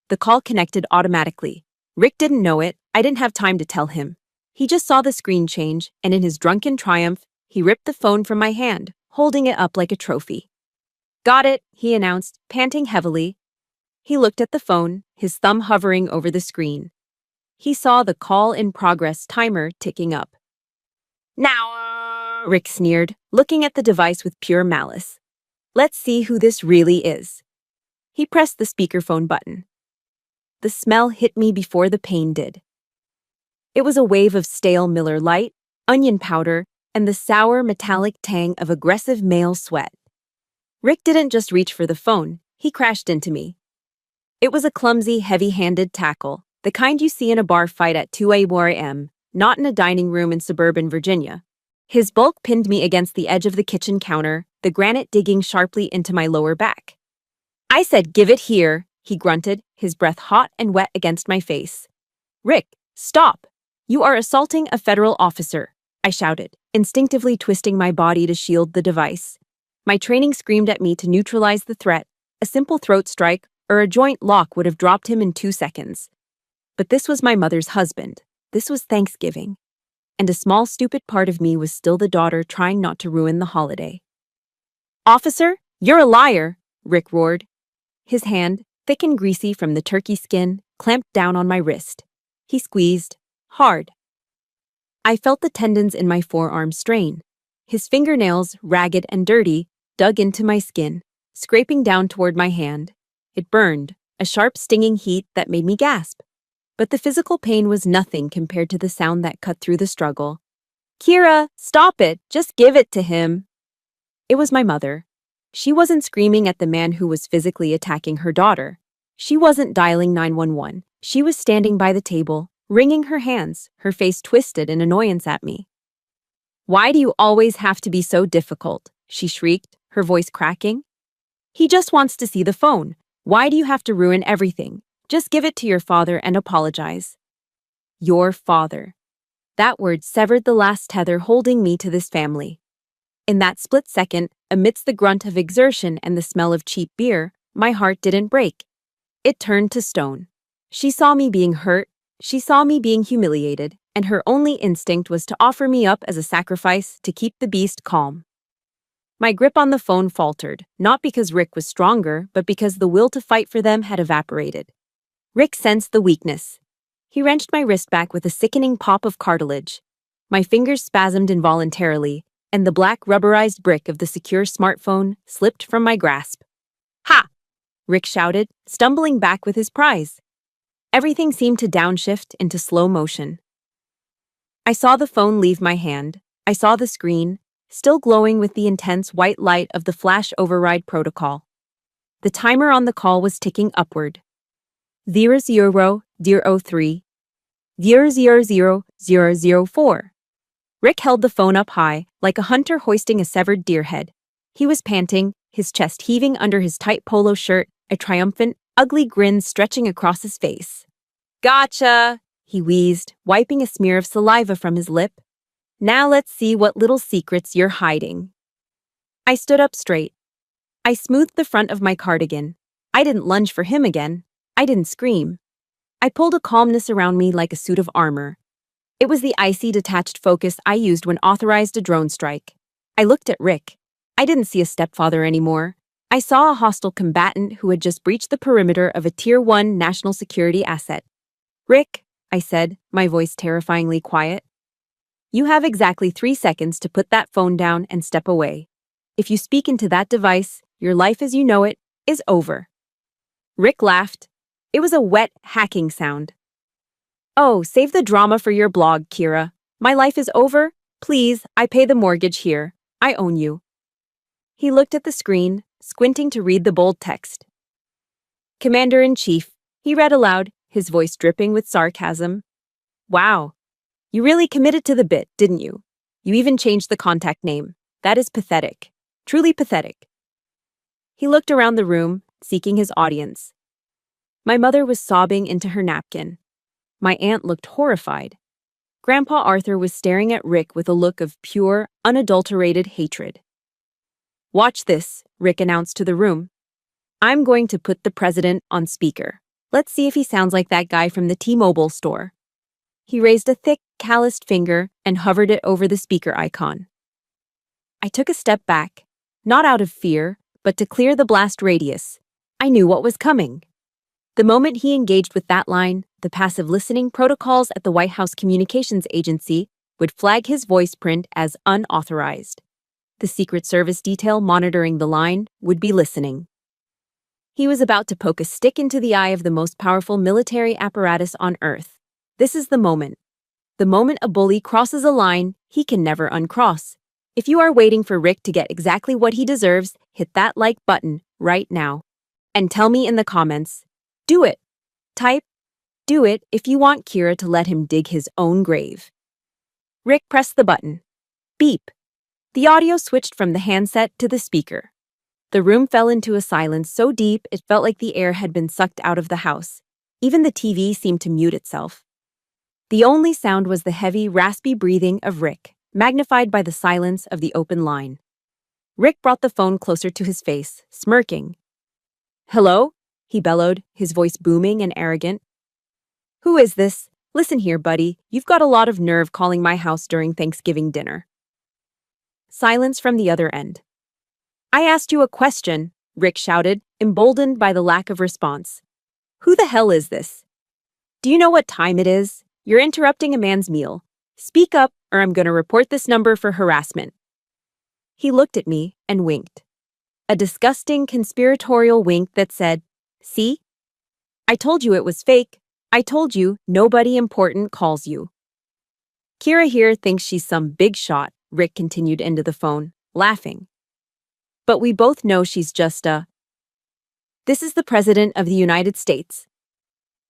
The call connected automatically. Rick didn't know it. I didn't have time to tell him. He just saw the screen change, and in his drunken triumph, he ripped the phone from my hand, holding it up like a trophy. "Got it," he announced, panting heavily. He looked at the phone, his thumb hovering over the screen. He saw the call-in-progress timer ticking up. "Now," Rick sneered, looking at the device with pure malice. "Let's see who this really is." He pressed the speakerphone button. The smell hit me before the pain did. It was a wave of stale Miller Lite, onion powder, and the sour metallic tang of aggressive male sweat. Rick didn't just reach for the phone, he crashed into me. It was a clumsy, heavy-handed tackle, the kind you see in a bar fight at 2 a.m., not in a dining room in suburban Virginia. His bulk pinned me against the edge of the kitchen counter, the granite digging sharply into my lower back. "I said give it here," he grunted, his breath hot and wet against my face. "Rick, stop! You are assaulting a federal officer," I shouted, instinctively twisting my body to shield the device. My training screamed at me to neutralize the threat. A simple throat strike or a joint lock would have dropped him in 2 seconds. But this was my mother's husband. This was Thanksgiving. And a small, stupid part of me was still the daughter trying not to ruin the holiday. "Officer, you're a liar," Rick roared. His hand, thick and greasy from the turkey skin, clamped down on my wrist. He squeezed. Hard. I felt the tendons in my forearm strain. His fingernails, ragged and dirty, dug into my skin, scraping down toward my hand. It burned, a sharp stinging heat that made me gasp. But the physical pain was nothing compared to the sound that cut through the struggle. "Kira, stop it! Just give it to him!" It was my mother. She wasn't screaming at the man who was physically attacking her daughter. She wasn't dialing 911. She was standing by the table, wringing her hands, her face twisted in annoyance at me. "Why do you always have to be so difficult?" she shrieked, her voice cracking. "He just wants to see the phone. Why do you have to ruin everything? Just give it to your father and apologize." Your father. That word severed the last tether holding me to this family. In that split second, amidst the grunt of exertion and the smell of cheap beer, my heart didn't break. It turned to stone. She saw me being hurt. She saw me being humiliated, and her only instinct was to offer me up as a sacrifice to keep the beast calm. My grip on the phone faltered, not because Rick was stronger, but because the will to fight for them had evaporated. Rick sensed the weakness. He wrenched my wrist back with a sickening pop of cartilage. My fingers spasmed involuntarily, and the black rubberized brick of the secure smartphone slipped from my grasp. "Ha!" Rick shouted, stumbling back with his prize. Everything seemed to downshift into slow motion. I saw the phone leave my hand. I saw the screen, still glowing with the intense white light of the flash override protocol. The timer on the call was ticking upward. 0003, 000004. Rick held the phone up high, like a hunter hoisting a severed deer head. He was panting, his chest heaving under his tight polo shirt, a triumphant, ugly grin stretching across his face. "Gotcha," he wheezed, wiping a smear of saliva from his lip. "Now let's see what little secrets you're hiding." I stood up straight. I smoothed the front of my cardigan. I didn't lunge for him again. I didn't scream. I pulled a calmness around me like a suit of armor. It was the icy, detached focus I used when authorized a drone strike. I looked at Rick. I didn't see a stepfather anymore. I saw a hostile combatant who had just breached the perimeter of a Tier 1 national security asset. "Rick," I said, my voice terrifyingly quiet, "you have exactly 3 seconds to put that phone down and step away. If you speak into that device, your life as you know it is over." Rick laughed. It was a wet, hacking sound. "Oh, save the drama for your blog, Kira. My life is over? Please, I pay the mortgage here. I own you." He looked at the screen, squinting to read the bold text. "Commander-in-Chief," he read aloud, his voice dripping with sarcasm. "Wow. You really committed to the bit, didn't you? You even changed the contact name. That is pathetic. Truly pathetic." He looked around the room, seeking his audience. My mother was sobbing into her napkin. My aunt looked horrified. Grandpa Arthur was staring at Rick with a look of pure, unadulterated hatred. "Watch this," Rick announced to the room. "I'm going to put the president on speaker." Let's see if he sounds like that guy from the T-Mobile store. He raised a thick, calloused finger and hovered it over the speaker icon. I took a step back, not out of fear, but to clear the blast radius. I knew what was coming. The moment he engaged with that line, the passive listening protocols at the White House Communications Agency would flag his voice print as unauthorized. The Secret Service detail monitoring the line would be listening. He was about to poke a stick into the eye of the most powerful military apparatus on Earth. This is the moment. The moment a bully crosses a line he can never uncross. If you are waiting for Rick to get exactly what he deserves, hit that like button right now. And tell me in the comments, do it. Type, do it if you want Kira to let him dig his own grave. Rick pressed the button. Beep. The audio switched from the handset to the speaker. The room fell into a silence so deep it felt like the air had been sucked out of the house. Even the TV seemed to mute itself. The only sound was the heavy, raspy breathing of Rick, magnified by the silence of the open line. Rick brought the phone closer to his face, smirking. "Hello?" he bellowed, his voice booming and arrogant. "Who is this? Listen here, buddy. You've got a lot of nerve calling my house during Thanksgiving dinner." Silence from the other end. "I asked you a question," Rick shouted, emboldened by the lack of response. "Who the hell is this? Do you know what time it is? You're interrupting a man's meal. Speak up, or I'm going to report this number for harassment." He looked at me and winked. A disgusting, conspiratorial wink that said, "See? I told you it was fake. I told you nobody important calls you." "Kira here thinks she's some big shot," Rick continued into the phone, laughing. "But we both know she's just a... This is the President of the United States."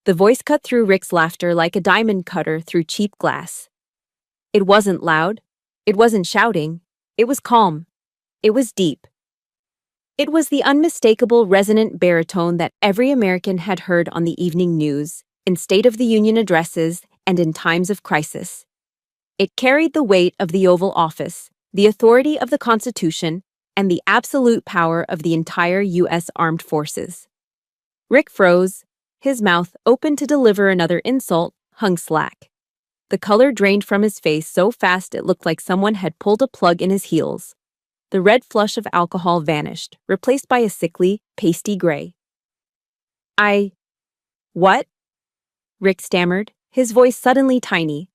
The voice cut through Rick's laughter like a diamond cutter through cheap glass. It wasn't loud. It wasn't shouting. It was calm. It was deep. It was the unmistakable resonant baritone that every American had heard on the evening news, in State of the Union addresses, and in times of crisis. It carried the weight of the Oval Office, the authority of the Constitution, and the absolute power of the entire U.S. Armed Forces. Rick froze. His mouth, open to deliver another insult, hung slack. The color drained from his face so fast it looked like someone had pulled a plug in his heels. The red flush of alcohol vanished, replaced by a sickly, pasty gray. What?" Rick stammered, his voice suddenly tiny.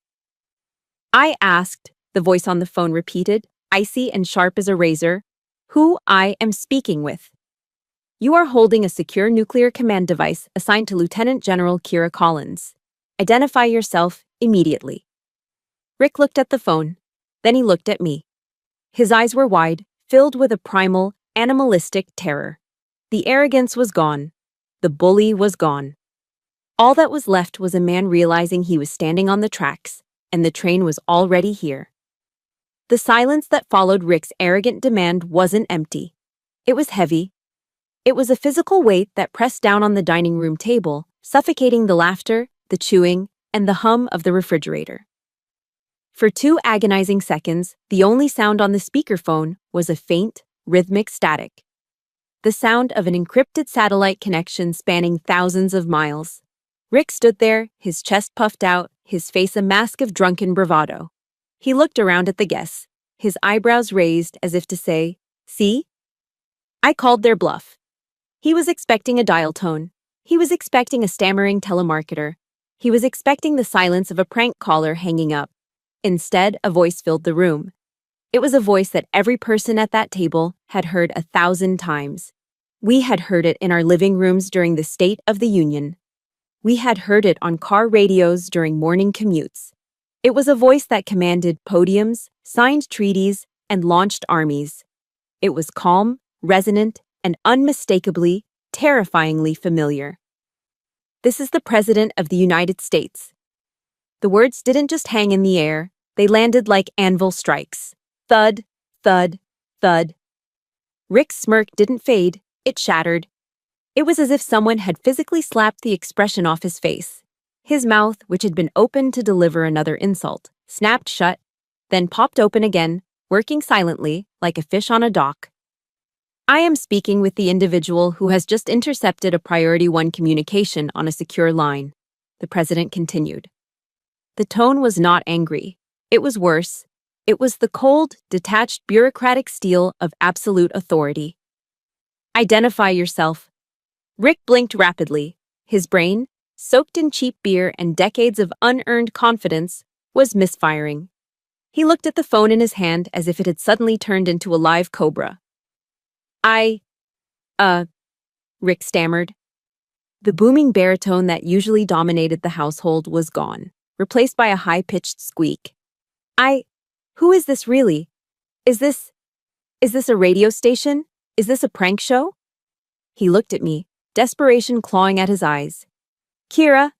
"I asked," the voice on the phone repeated, icy and sharp as a razor, "who I am speaking with. You are holding a secure nuclear command device assigned to Lieutenant General Kira Collins. Identify yourself immediately." Rick looked at the phone. Then he looked at me. His eyes were wide, filled with a primal, animalistic terror. The arrogance was gone. The bully was gone. All that was left was a man realizing he was standing on the tracks, and the train was already here. The silence that followed Rick's arrogant demand wasn't empty. It was heavy. It was a physical weight that pressed down on the dining room table, suffocating the laughter, the chewing, and the hum of the refrigerator. For 2 agonizing seconds, the only sound on the speakerphone was a faint, rhythmic static. The sound of an encrypted satellite connection spanning thousands of miles. Rick stood there, his chest puffed out, his face a mask of drunken bravado. He looked around at the guests, his eyebrows raised as if to say, "See? I called their bluff." He was expecting a dial tone. He was expecting a stammering telemarketer. He was expecting the silence of a prank caller hanging up. Instead, a voice filled the room. It was a voice that every person at that table had heard 1,000 times. We had heard it in our living rooms during the State of the Union. We had heard it on car radios during morning commutes. It was a voice that commanded podiums, signed treaties, and launched armies. It was calm, resonant, and unmistakably, terrifyingly familiar. "This is the President of the United States." The words didn't just hang in the air. They landed like anvil strikes. Thud, thud, thud. Rick's smirk didn't fade. It shattered. It was as if someone had physically slapped the expression off his face. His mouth, which had been open to deliver another insult, snapped shut, then popped open again, working silently, like a fish on a dock. I am speaking with the individual who has just intercepted a Priority 1 communication on a secure line, the president continued. The tone was not angry. It was worse. It was the cold, detached bureaucratic steel of absolute authority. Identify yourself. Rick blinked rapidly. His brain, soaked in cheap beer and decades of unearned confidence, was misfiring. He looked at the phone in his hand as if it had suddenly turned into a live cobra. Rick stammered. The booming baritone that usually dominated the household was gone, replaced by a high-pitched squeak. Who is this really? Is this a radio station? Is this a prank show? He looked at me, desperation clawing at his eyes. Kira,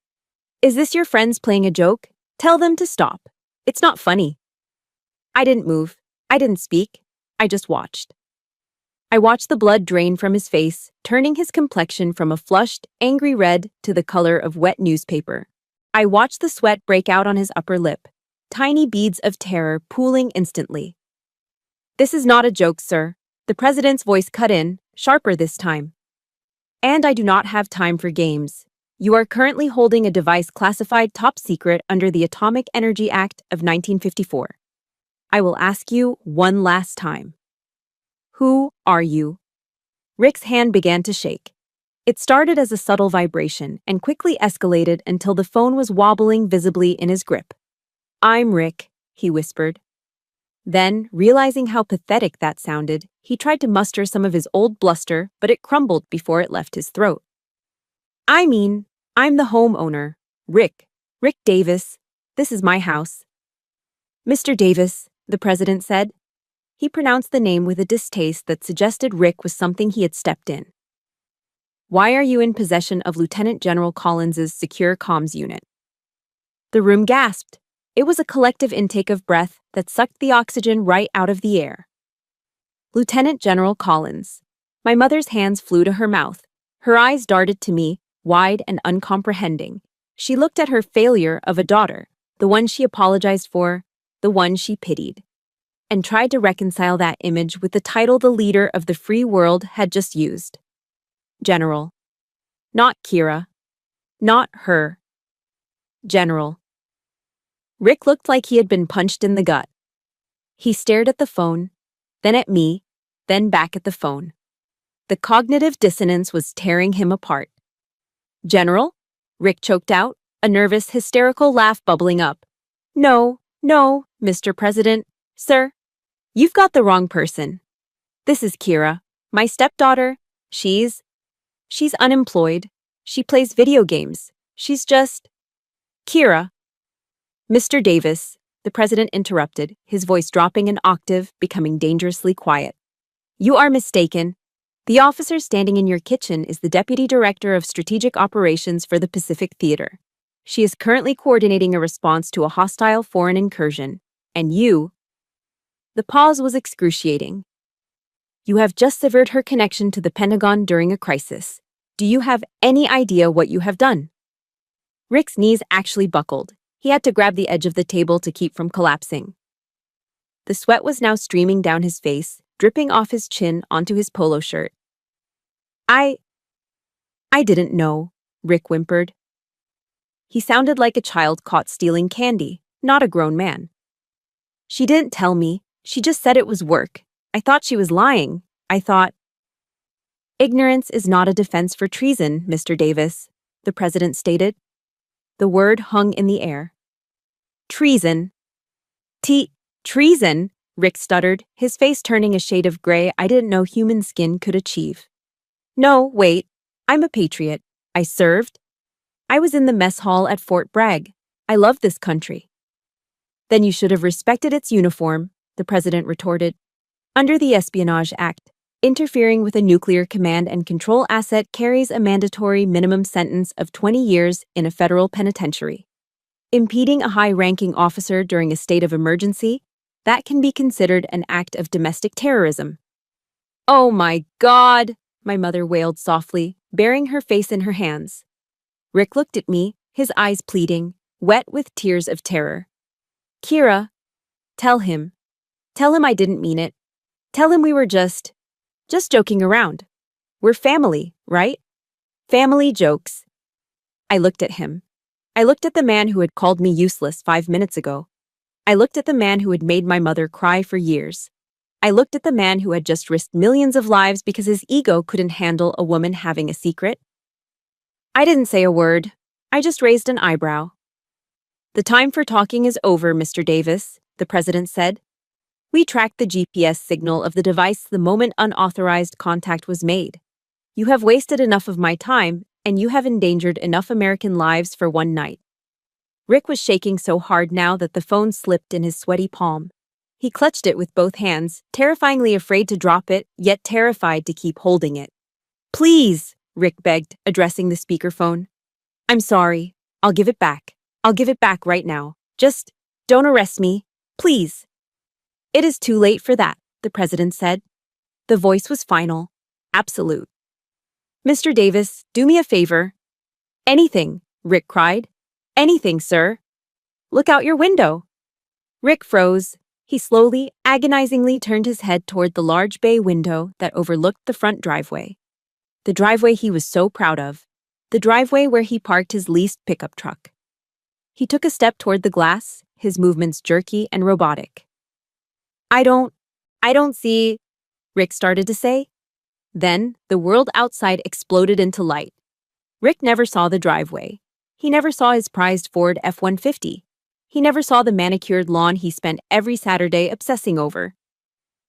is this your friends playing a joke? Tell them to stop. It's not funny. I didn't move. I didn't speak. I just watched. I watched the blood drain from his face, turning his complexion from a flushed, angry red to the color of wet newspaper. I watched the sweat break out on his upper lip, tiny beads of terror pooling instantly. This is not a joke, sir. The president's voice cut in, sharper this time. And I do not have time for games. You are currently holding a device classified top secret under the Atomic Energy Act of 1954. I will ask you one last time. Who are you? Rick's hand began to shake. It started as a subtle vibration and quickly escalated until the phone was wobbling visibly in his grip. I'm Rick, he whispered. Then, realizing how pathetic that sounded, he tried to muster some of his old bluster, but it crumbled before it left his throat. I'm the homeowner, Rick Davis. This is my house. Mr. Davis, the president said. He pronounced the name with a distaste that suggested Rick was something he had stepped in. Why are you in possession of Lieutenant General Collins's secure comms unit? The room gasped. It was a collective intake of breath that sucked the oxygen right out of the air. Lieutenant General Collins. My mother's hands flew to her mouth. Her eyes darted to me, wide and uncomprehending. She looked at her failure of a daughter, the one she apologized for, the one she pitied, and tried to reconcile that image with the title the leader of the free world had just used. General. Not Kira. Not her. General. Rick looked like he had been punched in the gut. He stared at the phone, then at me, then back at the phone. The cognitive dissonance was tearing him apart. General? Rick choked out, a nervous, hysterical laugh bubbling up. No, Mr. President. Sir, you've got the wrong person. This is Kira, my stepdaughter. She's unemployed. She plays video games. She's just... Kira. Mr. Davis, the president interrupted, his voice dropping an octave, becoming dangerously quiet. You are mistaken. The officer standing in your kitchen is the Deputy Director of Strategic Operations for the Pacific Theater. She is currently coordinating a response to a hostile foreign incursion, and you... The pause was excruciating. You have just severed her connection to the Pentagon during a crisis. Do you have any idea what you have done? Rick's knees actually buckled. He had to grab the edge of the table to keep from collapsing. The sweat was now streaming down his face, dripping off his chin onto his polo shirt. I didn't know, Rick whimpered. He sounded like a child caught stealing candy, not a grown man. She didn't tell me. She just said it was work. I thought she was lying. I thought... Ignorance is not a defense for treason, Mr. Davis, the president stated. The word hung in the air. Treason. Treason, Rick stuttered, his face turning a shade of gray I didn't know human skin could achieve. No, wait. I'm a patriot. I served. I was in the mess hall at Fort Bragg. I love this country. Then you should have respected its uniform, the president retorted. Under the Espionage Act, interfering with a nuclear command and control asset carries a mandatory minimum sentence of 20 years in a federal penitentiary. Impeding a high-ranking officer during a state of emergency, that can be considered an act of domestic terrorism. Oh my God, my mother wailed softly, burying her face in her hands. Rick looked at me, his eyes pleading, wet with tears of terror. Kira, tell him I didn't mean it. Tell him we were just... Just joking around. We're family, right? Family jokes. I looked at him. I looked at the man who had called me useless 5 minutes ago. I looked at the man who had made my mother cry for years. I looked at the man who had just risked millions of lives because his ego couldn't handle a woman having a secret. I didn't say a word. I just raised an eyebrow. The time for talking is over, Mr. Davis, the president said. We tracked the GPS signal of the device the moment unauthorized contact was made. You have wasted enough of my time, and you have endangered enough American lives for one night. Rick was shaking so hard now that the phone slipped in his sweaty palm. He clutched it with both hands, terrifyingly afraid to drop it, yet terrified to keep holding it. Please, Rick begged, addressing the speakerphone. I'm sorry. I'll give it back. I'll give it back right now. Just don't arrest me, please. It is too late for that, the president said. The voice was final, absolute. Mr. Davis, do me a favor. Anything, Rick cried. Anything, sir. Look out your window. Rick froze. He slowly, agonizingly turned his head toward the large bay window that overlooked the front driveway. The driveway he was so proud of. The driveway where he parked his leased pickup truck. He took a step toward the glass, his movements jerky and robotic. I don't see, Rick started to say. Then, the world outside exploded into light. Rick never saw the driveway. He never saw his prized Ford F-150. He never saw the manicured lawn he spent every Saturday obsessing over.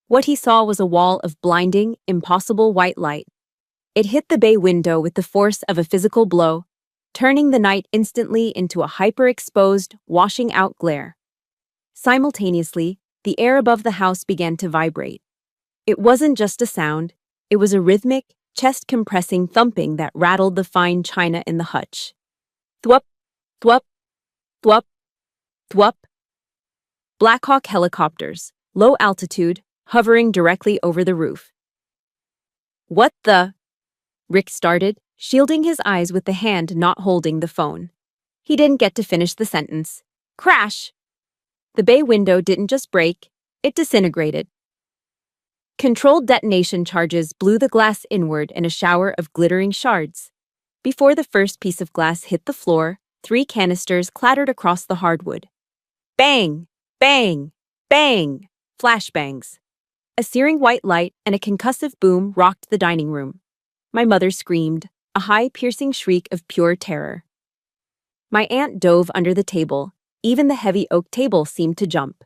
What he saw was a wall of blinding, impossible white light. It hit the bay window with the force of a physical blow, turning the night instantly into a hyper-exposed, washing-out glare. Simultaneously, the air above the house began to vibrate. It wasn't just a sound, it was a rhythmic, chest-compressing thumping that rattled the fine china in the hutch. Thwup, thwup, thwup, thwup. Black Hawk helicopters, low altitude, hovering directly over the roof. What the? Rick started, shielding his eyes with the hand not holding the phone. He didn't get to finish the sentence. Crash! The bay window didn't just break, it disintegrated. Controlled detonation charges blew the glass inward in a shower of glittering shards. Before the first piece of glass hit the floor, 3 canisters clattered across the hardwood. Bang! Bang! Bang! Flashbangs. A searing white light and a concussive boom rocked the dining room. My mother screamed, a high, piercing shriek of pure terror. My aunt dove under the table. Even the heavy oak table seemed to jump.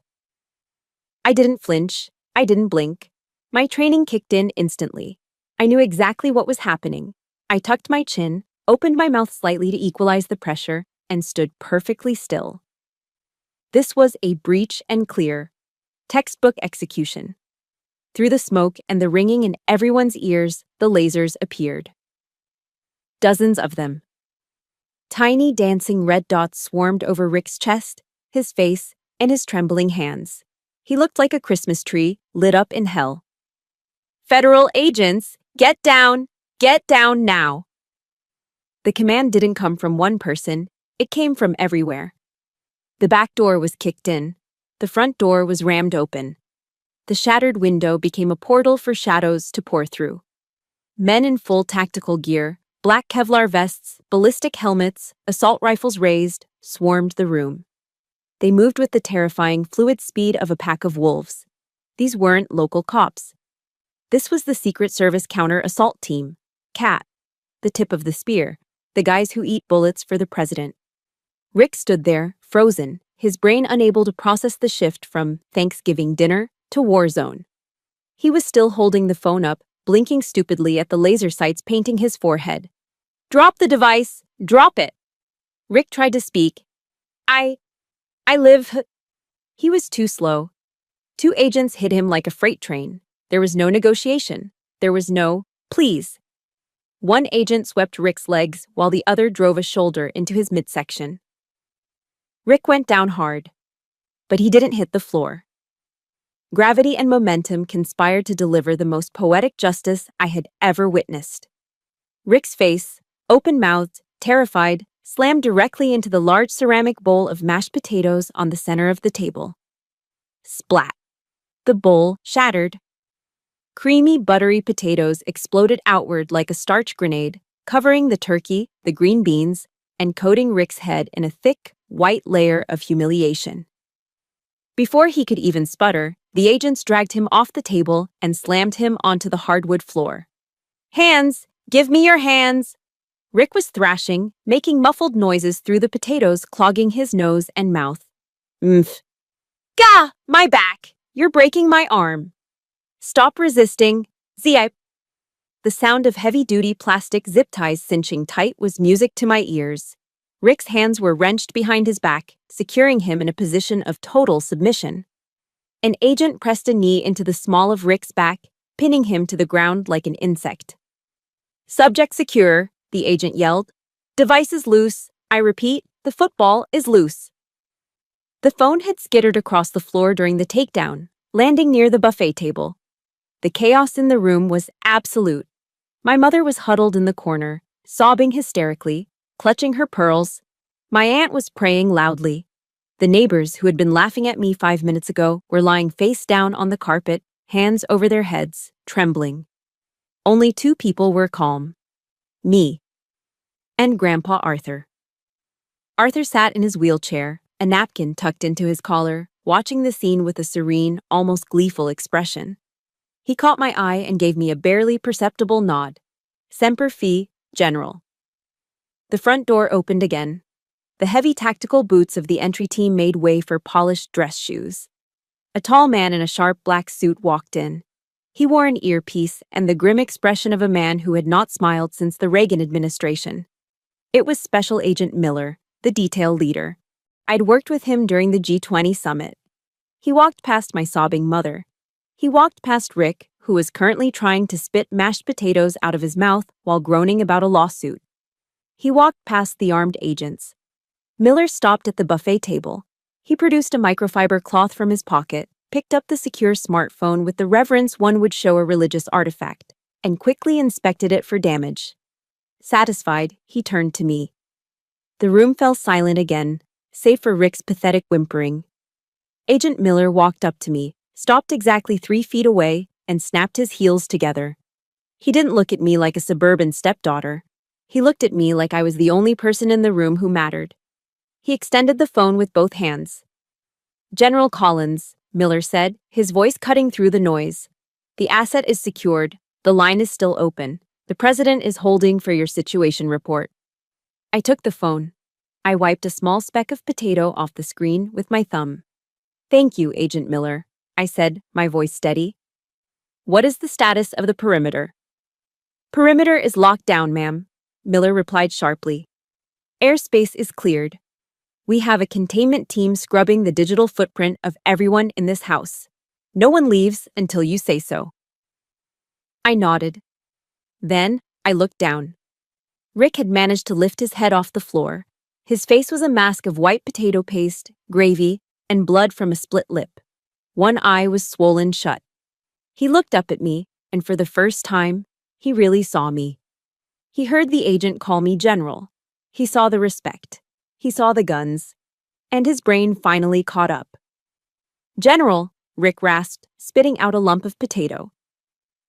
I didn't flinch. I didn't blink. My training kicked in instantly. I knew exactly what was happening. I tucked my chin, opened my mouth slightly to equalize the pressure, and stood perfectly still. This was a breach and clear. Textbook execution. Through the smoke and the ringing in everyone's ears, the lasers appeared. Dozens of them. Tiny dancing red dots swarmed over Rick's chest, his face, and his trembling hands. He looked like a Christmas tree lit up in hell. Federal agents, get down now. The command didn't come from one person, it came from everywhere. The back door was kicked in. The front door was rammed open. The shattered window became a portal for shadows to pour through. Men in full tactical gear, black Kevlar vests, ballistic helmets, assault rifles raised, swarmed the room. They moved with the terrifying, fluid speed of a pack of wolves. These weren't local cops. This was the Secret Service Counter-Assault Team, CAT, the tip of the spear, the guys who eat bullets for the president. Rick stood there, frozen, his brain unable to process the shift from Thanksgiving dinner to war zone. He was still holding the phone up, blinking stupidly at the laser sights painting his forehead. Drop the device! Drop it! Rick tried to speak. I live... He was too slow. 2 agents hit him like a freight train. There was no negotiation. There was no, please. One agent swept Rick's legs while the other drove a shoulder into his midsection. Rick went down hard, but he didn't hit the floor. Gravity and momentum conspired to deliver the most poetic justice I had ever witnessed. Rick's face, open-mouthed, terrified, slammed directly into the large ceramic bowl of mashed potatoes on the center of the table. Splat. The bowl shattered. Creamy, buttery potatoes exploded outward like a starch grenade, covering the turkey, the green beans, and coating Rick's head in a thick, white layer of humiliation. Before he could even sputter, the agents dragged him off the table and slammed him onto the hardwood floor. "Hands! Give me your hands!" Rick was thrashing, making muffled noises through the potatoes clogging his nose and mouth. "Mmph. Gah! My back! You're breaking my arm. Stop resisting. Zip." The sound of heavy-duty plastic zip ties cinching tight was music to my ears. Rick's hands were wrenched behind his back, securing him in a position of total submission. An agent pressed a knee into the small of Rick's back, pinning him to the ground like an insect. "Subject secure," the agent yelled. "Device is loose. I repeat, the football is loose." The phone had skittered across the floor during the takedown, landing near the buffet table. The chaos in the room was absolute. My mother was huddled in the corner, sobbing hysterically, clutching her pearls. My aunt was praying loudly. The neighbors who had been laughing at me 5 minutes ago were lying face down on the carpet, hands over their heads, trembling. Only 2 people were calm. Me and Grandpa Arthur. Arthur sat in his wheelchair, a napkin tucked into his collar, watching the scene with a serene, almost gleeful expression. He caught my eye and gave me a barely perceptible nod. Semper Fi, General. The front door opened again. The heavy tactical boots of the entry team made way for polished dress shoes. A tall man in a sharp black suit walked in. He wore an earpiece and the grim expression of a man who had not smiled since the Reagan administration. It was Special Agent Miller, the detail leader. I'd worked with him during the G20 summit. He walked past my sobbing mother. He walked past Rick, who was currently trying to spit mashed potatoes out of his mouth while groaning about a lawsuit. He walked past the armed agents. Miller stopped at the buffet table. He produced a microfiber cloth from his pocket, picked up the secure smartphone with the reverence one would show a religious artifact, and quickly inspected it for damage. Satisfied, he turned to me. The room fell silent again, save for Rick's pathetic whimpering. Agent Miller walked up to me, stopped exactly 3 feet away, and snapped his heels together. He didn't look at me like a suburban stepdaughter. He looked at me like I was the only person in the room who mattered. He extended the phone with both hands. "General Collins," Miller said, his voice cutting through the noise. "The asset is secured. The line is still open. The president is holding for your situation report." I took the phone. I wiped a small speck of potato off the screen with my thumb. "Thank you, Agent Miller," I said, my voice steady. "What is the status of the perimeter?" "Perimeter is locked down, ma'am," Miller replied sharply. "Airspace is cleared. We have a containment team scrubbing the digital footprint of everyone in this house. No one leaves until you say so." I nodded. Then I looked down. Rick had managed to lift his head off the floor. His face was a mask of white potato paste, gravy, and blood from a split lip. One eye was swollen shut. He looked up at me, and for the first time, he really saw me. He heard the agent call me General. He saw the respect. He saw the guns. And his brain finally caught up. "General," Rick rasped, spitting out a lump of potato.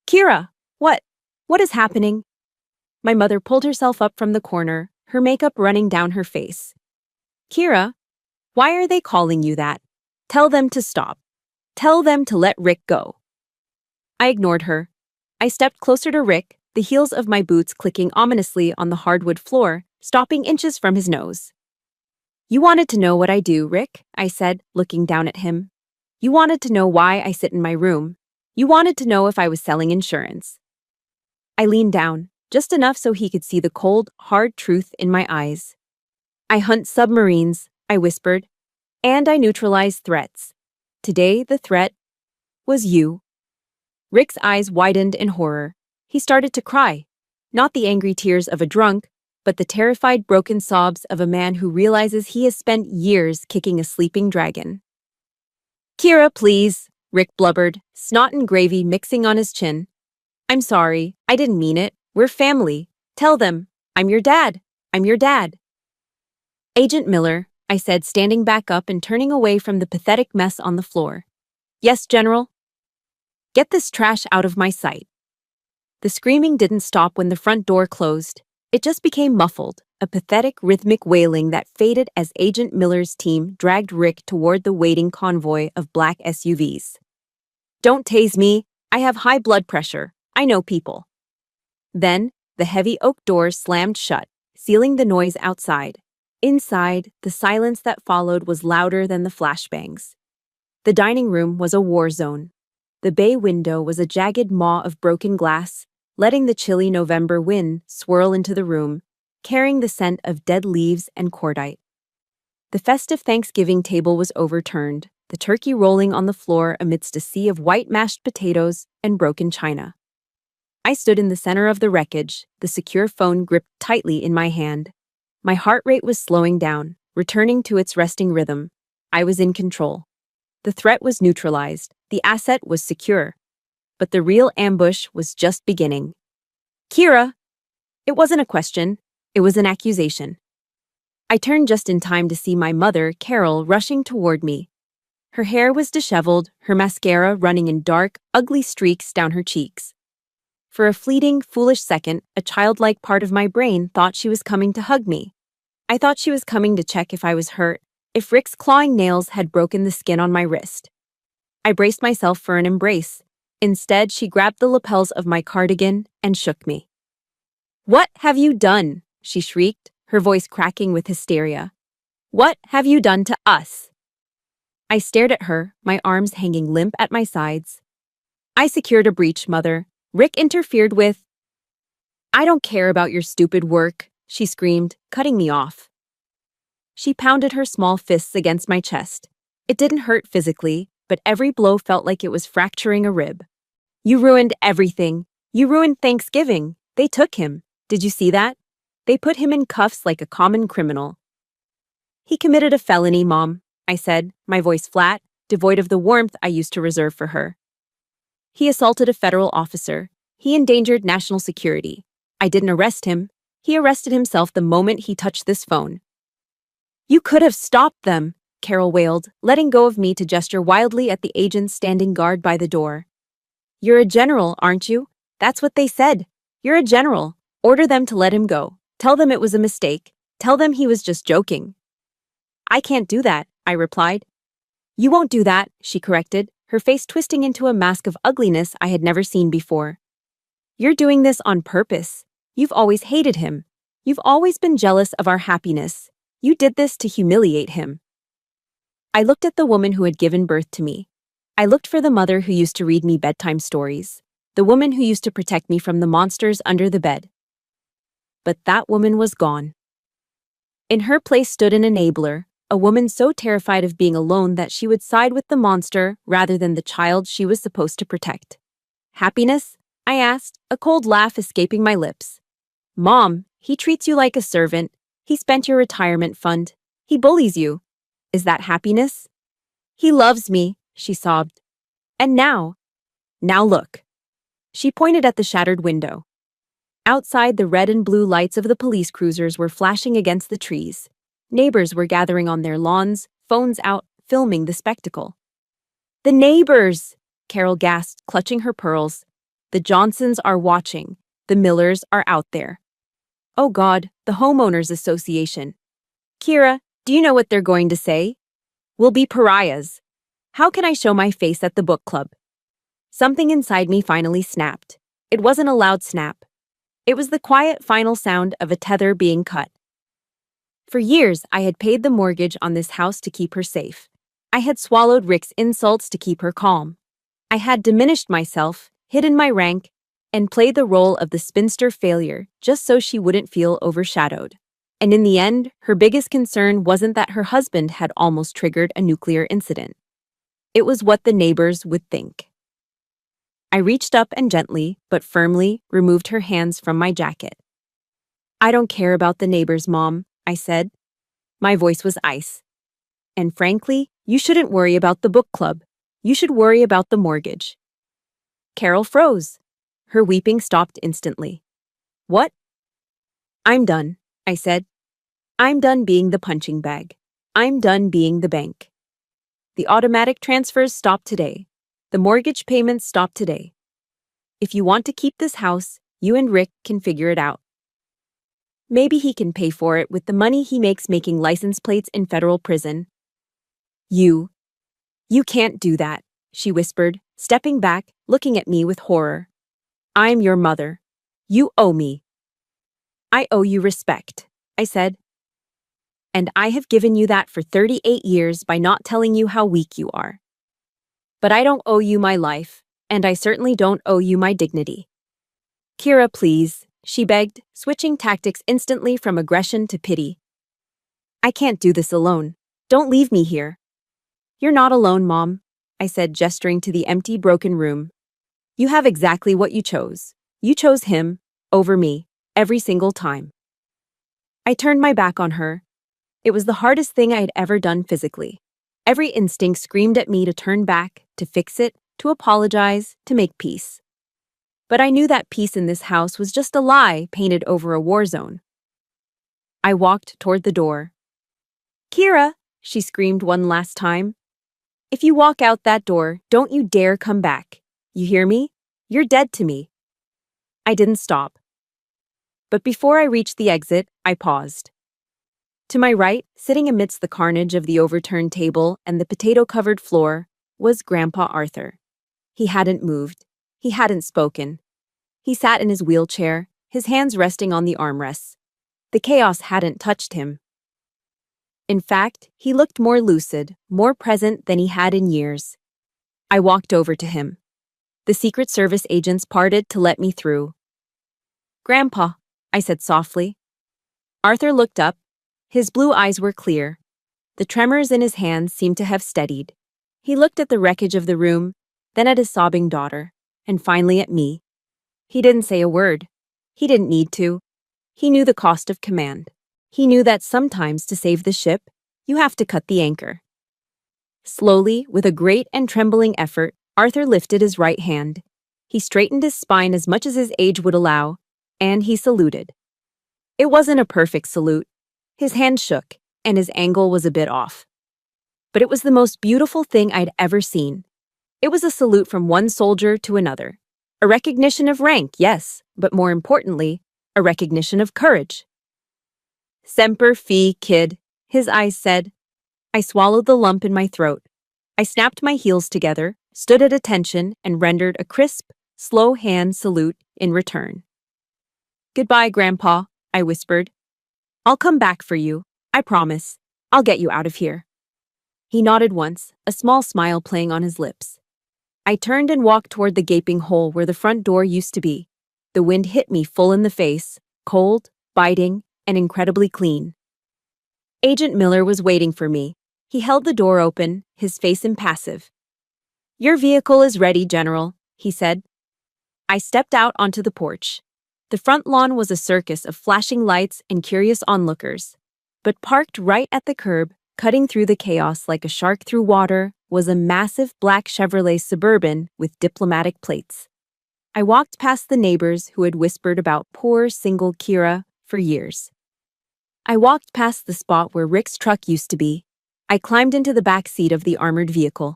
"Kira, what is happening?" My mother pulled herself up from the corner, her makeup running down her face. "Kira, why are they calling you that? Tell them to stop. Tell them to let Rick go." I ignored her. I stepped closer to Rick, the heels of my boots clicking ominously on the hardwood floor, stopping inches from his nose. "You wanted to know what I do, Rick," I said, looking down at him. "You wanted to know why I sit in my room. You wanted to know if I was selling insurance." I leaned down, just enough so he could see the cold, hard truth in my eyes. "I hunt submarines," I whispered, "and I neutralize threats. Today, the threat was you." Rick's eyes widened in horror. He started to cry, not the angry tears of a drunk, but the terrified broken sobs of a man who realizes he has spent years kicking a sleeping dragon. "Kira, please," Rick blubbered, snot and gravy mixing on his chin. "I'm sorry, I didn't mean it. We're family. Tell them, I'm your dad. I'm your dad." "Agent Miller," I said, standing back up and turning away from the pathetic mess on the floor. "Yes, General?" Get this trash out of my sight. The screaming didn't stop when the front door closed. It just became muffled, a pathetic rhythmic wailing that faded as Agent Miller's team dragged Rick toward the waiting convoy of black SUVs. Don't tase me. I have high blood pressure. I know people. Then, the heavy oak doors slammed shut, sealing the noise outside. Inside, the silence that followed was louder than the flashbangs. The dining room was a war zone. The bay window was a jagged maw of broken glass, letting the chilly November wind swirl into the room, carrying the scent of dead leaves and cordite. The festive Thanksgiving table was overturned, the turkey rolling on the floor amidst a sea of white mashed potatoes and broken china. I stood in the center of the wreckage, the secure phone gripped tightly in my hand. My heart rate was slowing down, returning to its resting rhythm. I was in control. The threat was neutralized, the asset was secure. But the real ambush was just beginning. Kira! It wasn't a question, it was an accusation. I turned just in time to see my mother, Carol, rushing toward me. Her hair was disheveled, her mascara running in dark, ugly streaks down her cheeks. For a fleeting, foolish second, a childlike part of my brain thought she was coming to hug me. I thought she was coming to check if I was hurt, if Rick's clawing nails had broken the skin on my wrist. I braced myself for an embrace. Instead, she grabbed the lapels of my cardigan and shook me. "What have you done?" she shrieked, her voice cracking with hysteria. "What have you done to us?" I stared at her, my arms hanging limp at my sides. "I secured a breach, Mother. Rick interfered with—" "I don't care about your stupid work," she screamed, cutting me off. She pounded her small fists against my chest. It didn't hurt physically, but every blow felt like it was fracturing a rib. "You ruined everything. You ruined Thanksgiving. They took him. Did you see that? They put him in cuffs like a common criminal." "He committed a felony, Mom," I said, my voice flat, devoid of the warmth I used to reserve for her. "He assaulted a federal officer. He endangered national security. I didn't arrest him. He arrested himself the moment he touched this phone." "You could have stopped them," Carol wailed, letting go of me to gesture wildly at the agents standing guard by the door. "You're a general, aren't you? That's what they said. You're a general. Order them to let him go. Tell them it was a mistake. Tell them he was just joking." "I can't do that," I replied. "You won't do that," she corrected, her face twisting into a mask of ugliness I had never seen before. "You're doing this on purpose. You've always hated him. You've always been jealous of our happiness. You did this to humiliate him." I looked at the woman who had given birth to me. I looked for the mother who used to read me bedtime stories, the woman who used to protect me from the monsters under the bed. But that woman was gone. In her place stood an enabler, a woman so terrified of being alone that she would side with the monster rather than the child she was supposed to protect. "Happiness?" I asked, a cold laugh escaping my lips. "Mom, he treats you like a servant. He spent your retirement fund. He bullies you. Is that happiness?" "He loves me," she sobbed. "And now look." She pointed at the shattered window. Outside, the red and blue lights of the police cruisers were flashing against the trees. Neighbors were gathering on their lawns, phones out, filming the spectacle. "The neighbors!" Carol gasped, clutching her pearls. "The Johnsons are watching. The Millers are out there. Oh God, the Homeowners Association. Kira, do you know what they're going to say? We'll be pariahs. How can I show my face at the book club?" Something inside me finally snapped. It wasn't a loud snap. It was the quiet final sound of a tether being cut. For years, I had paid the mortgage on this house to keep her safe. I had swallowed Rick's insults to keep her calm. I had diminished myself, hidden my rank, and played the role of the spinster failure just so she wouldn't feel overshadowed. And in the end, her biggest concern wasn't that her husband had almost triggered a nuclear incident. It was what the neighbors would think. I reached up and gently, but firmly, removed her hands from my jacket. "I don't care about the neighbors, Mom," I said. My voice was ice. "And frankly, you shouldn't worry about the book club. You should worry about the mortgage." Carol froze. Her weeping stopped instantly. "What?" "I'm done," I said. "I'm done being the punching bag. I'm done being the bank. The automatic transfers stop today. The mortgage payments stop today. If you want to keep this house, you and Rick can figure it out. Maybe he can pay for it with the money he makes making license plates in federal prison. You can't do that, she whispered, stepping back, looking at me with horror. I'm your mother. You owe me. I owe you respect, I said. And I have given you that for 38 years by not telling you how weak you are. But I don't owe you my life, and I certainly don't owe you my dignity. Kira, please, she begged, switching tactics instantly from aggression to pity. I can't do this alone. Don't leave me here. You're not alone, Mom, I said, gesturing to the empty, broken room. You have exactly what you chose. You chose him over me, every single time. I turned my back on her. It was the hardest thing I had ever done physically. Every instinct screamed at me to turn back, to fix it, to apologize, to make peace. But I knew that peace in this house was just a lie painted over a war zone. I walked toward the door. Kira, she screamed one last time. If you walk out that door, don't you dare come back. You hear me? You're dead to me. I didn't stop. But before I reached the exit, I paused. To my right, sitting amidst the carnage of the overturned table and the potato-covered floor, was Grandpa Arthur. He hadn't moved. He hadn't spoken. He sat in his wheelchair, his hands resting on the armrests. The chaos hadn't touched him. In fact, he looked more lucid, more present than he had in years. I walked over to him. The Secret Service agents parted to let me through. Grandpa, I said softly. Arthur looked up. His blue eyes were clear. The tremors in his hands seemed to have steadied. He looked at the wreckage of the room, then at his sobbing daughter, and finally at me. He didn't say a word. He didn't need to. He knew the cost of command. He knew that sometimes to save the ship, you have to cut the anchor. Slowly, with a great and trembling effort, Arthur lifted his right hand. He straightened his spine as much as his age would allow, and he saluted. It wasn't a perfect salute. His hand shook, and his angle was a bit off. But it was the most beautiful thing I'd ever seen. It was a salute from one soldier to another. A recognition of rank, yes, but more importantly, a recognition of courage. Semper Fi, kid, his eyes said. I swallowed the lump in my throat. I snapped my heels together, stood at attention, and rendered a crisp, slow hand salute in return. Goodbye, Grandpa, I whispered. I'll come back for you. I promise. I'll get you out of here. He nodded once, a small smile playing on his lips. I turned and walked toward the gaping hole where the front door used to be. The wind hit me full in the face, cold, biting, and incredibly clean. Agent Miller was waiting for me. He held the door open, his face impassive. Your vehicle is ready, General, he said. I stepped out onto the porch. The front lawn was a circus of flashing lights and curious onlookers. But parked right at the curb, cutting through the chaos like a shark through water, was a massive black Chevrolet Suburban with diplomatic plates. I walked past the neighbors who had whispered about poor, single Kira for years. I walked past the spot where Rick's truck used to be. I climbed into the back seat of the armored vehicle.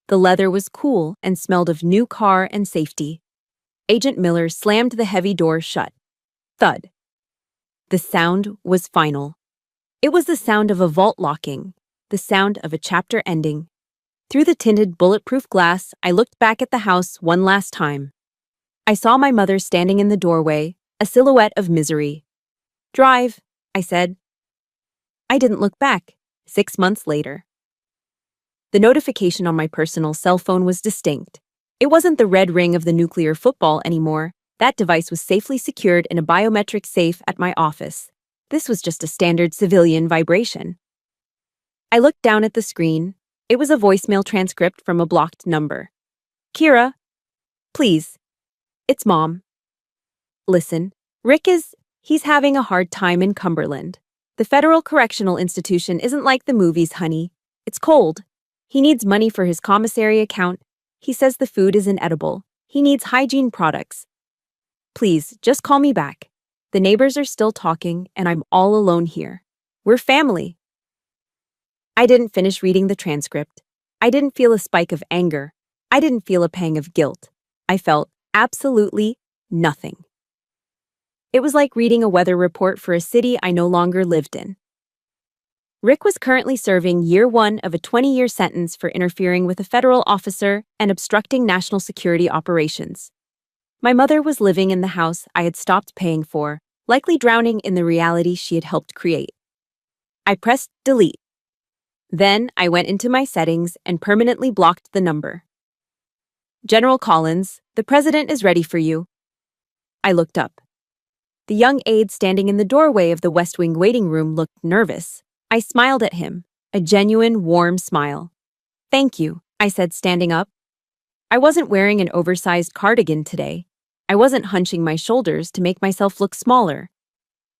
The leather was cool and smelled of new car and safety. Agent Miller slammed the heavy door shut. Thud. The sound was final. It was the sound of a vault locking, the sound of a chapter ending. Through the tinted, bulletproof glass, I looked back at the house one last time. I saw my mother standing in the doorway, a silhouette of misery. Drive, I said. I didn't look back. 6 months later. The notification on my personal cell phone was distinct. It wasn't the red ring of the nuclear football anymore. That device was safely secured in a biometric safe at my office. This was just a standard civilian vibration. I looked down at the screen. It was a voicemail transcript from a blocked number. Kira, please. It's Mom. Listen, he's having a hard time in Cumberland. The Federal Correctional Institution isn't like the movies, honey. It's cold. He needs money for his commissary account. He says the food is inedible. He needs hygiene products. Please, just call me back. The neighbors are still talking, and I'm all alone here. We're family. I didn't finish reading the transcript. I didn't feel a spike of anger. I didn't feel a pang of guilt. I felt absolutely nothing. It was like reading a weather report for a city I no longer lived in. Rick was currently serving year 1 of a 20-year sentence for interfering with a federal officer and obstructing national security operations. My mother was living in the house I had stopped paying for, likely drowning in the reality she had helped create. I pressed delete. Then I went into my settings and permanently blocked the number. General Collins, the president is ready for you. I looked up. The young aide standing in the doorway of the West Wing waiting room looked nervous. I smiled at him, a genuine, warm smile. Thank you, I said, standing up. I wasn't wearing an oversized cardigan today. I wasn't hunching my shoulders to make myself look smaller.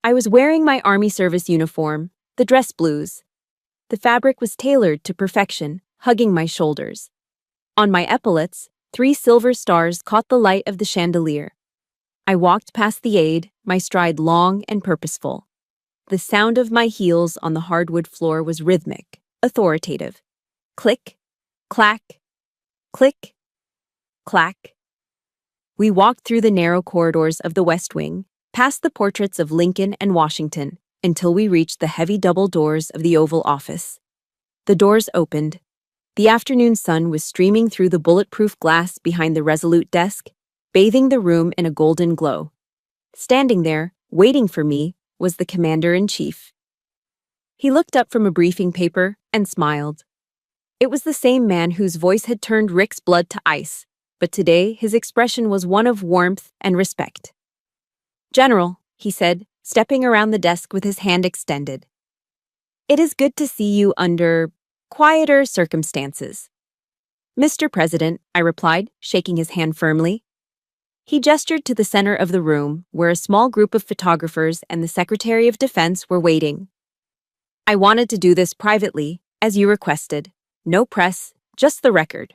I was wearing my Army service uniform, the dress blues. The fabric was tailored to perfection, hugging my shoulders. On my epaulets, 3 silver stars caught the light of the chandelier. I walked past the aide, my stride long and purposeful. The sound of my heels on the hardwood floor was rhythmic, authoritative. Click, clack, click, clack. We walked through the narrow corridors of the West Wing, past the portraits of Lincoln and Washington, until we reached the heavy double doors of the Oval Office. The doors opened. The afternoon sun was streaming through the bulletproof glass behind the resolute desk, bathing the room in a golden glow. Standing there, waiting for me, was the commander-in-chief. He looked up from a briefing paper and smiled. It was the same man whose voice had turned Rick's blood to ice, but today his expression was one of warmth and respect. General, he said, stepping around the desk with his hand extended. It is good to see you under quieter circumstances. Mr. President, I replied, shaking his hand firmly. He gestured to the center of the room, where a small group of photographers and the Secretary of Defense were waiting. I wanted to do this privately, as you requested. No press, just the record.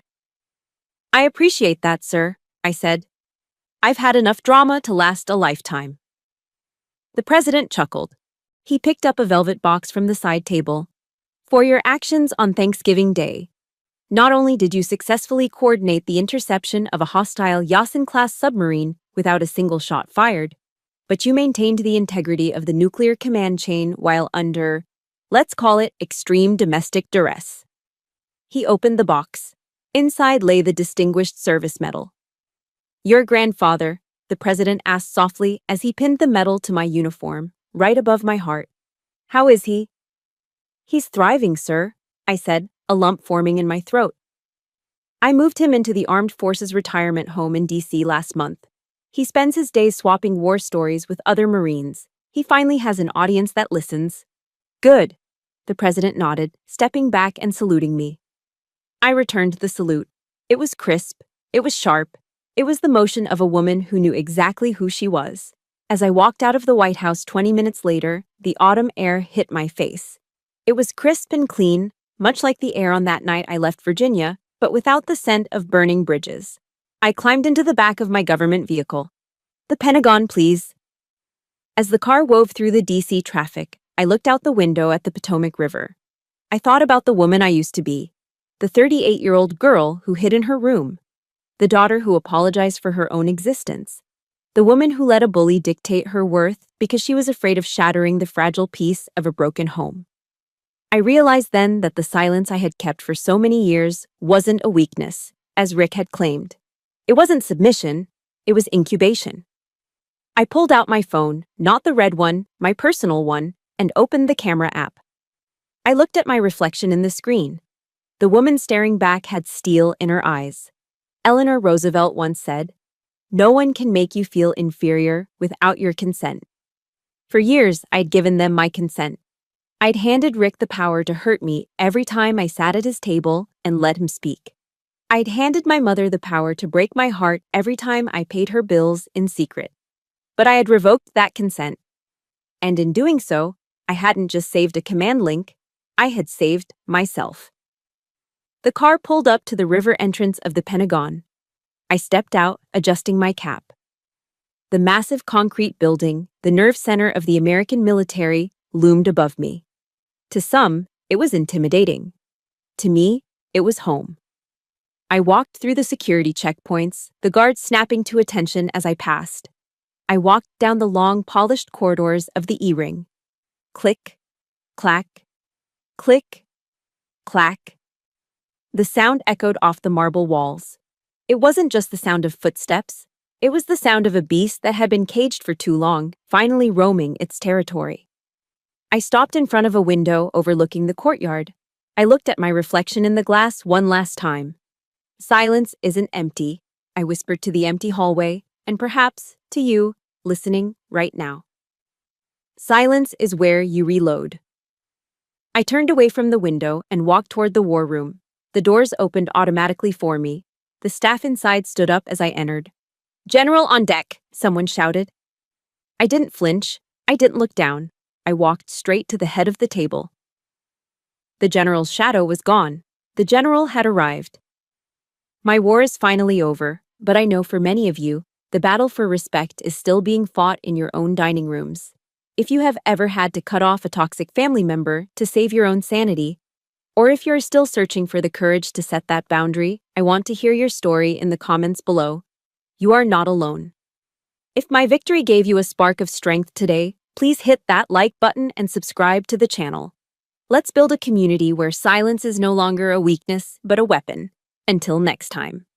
I appreciate that, sir, I said. I've had enough drama to last a lifetime. The president chuckled. He picked up a velvet box from the side table. For your actions on Thanksgiving Day, not only did you successfully coordinate the interception of a hostile Yasin-class submarine without a single shot fired, but you maintained the integrity of the nuclear command chain while under, let's call it, extreme domestic duress. He opened the box. Inside lay the Distinguished Service Medal. Your grandfather, the president asked softly as he pinned the medal to my uniform, right above my heart. How is he? He's thriving, sir, I said, a lump forming in my throat. I moved him into the Armed Forces retirement home in D.C. last month. He spends his days swapping war stories with other Marines. He finally has an audience that listens. Good, the president nodded, stepping back and saluting me. I returned the salute. It was crisp. It was sharp. It was the motion of a woman who knew exactly who she was. As I walked out of the White House 20 minutes later, the autumn air hit my face. It was crisp and clean, much like the air on that night I left Virginia, but without the scent of burning bridges. I climbed into the back of my government vehicle. The Pentagon, please. As the car wove through the D.C. traffic, I looked out the window at the Potomac River. I thought about the woman I used to be, the 38-year-old girl who hid in her room, the daughter who apologized for her own existence, the woman who let a bully dictate her worth because she was afraid of shattering the fragile peace of a broken home. I realized then that the silence I had kept for so many years wasn't a weakness, as Rick had claimed. It wasn't submission, it was incubation. I pulled out my phone, not the red one, my personal one, and opened the camera app. I looked at my reflection in the screen. The woman staring back had steel in her eyes. Eleanor Roosevelt once said, "No one can make you feel inferior without your consent." For years, I'd given them my consent. I'd handed Rick the power to hurt me every time I sat at his table and let him speak. I'd handed my mother the power to break my heart every time I paid her bills in secret. But I had revoked that consent. And in doing so, I hadn't just saved a command link, I had saved myself. The car pulled up to the river entrance of the Pentagon. I stepped out, adjusting my cap. The massive concrete building, the nerve center of the American military, loomed above me. To some, it was intimidating. To me, it was home. I walked through the security checkpoints, the guards snapping to attention as I passed. I walked down the long, polished corridors of the E-ring. Click, clack, click, clack. The sound echoed off the marble walls. It wasn't just the sound of footsteps. It was the sound of a beast that had been caged for too long, finally roaming its territory. I stopped in front of a window overlooking the courtyard. I looked at my reflection in the glass one last time. Silence isn't empty, I whispered to the empty hallway, and perhaps to you, listening right now. Silence is where you reload. I turned away from the window and walked toward the war room. The doors opened automatically for me. The staff inside stood up as I entered. "General on deck," someone shouted. I didn't flinch. I didn't look down. I walked straight to the head of the table. The general's shadow was gone. The general had arrived. My war is finally over, but I know for many of you, the battle for respect is still being fought in your own dining rooms. If you have ever had to cut off a toxic family member to save your own sanity, or if you're still searching for the courage to set that boundary, I want to hear your story in the comments below. You are not alone. If my victory gave you a spark of strength today, please hit that like button and subscribe to the channel. Let's build a community where silence is no longer a weakness, but a weapon. Until next time.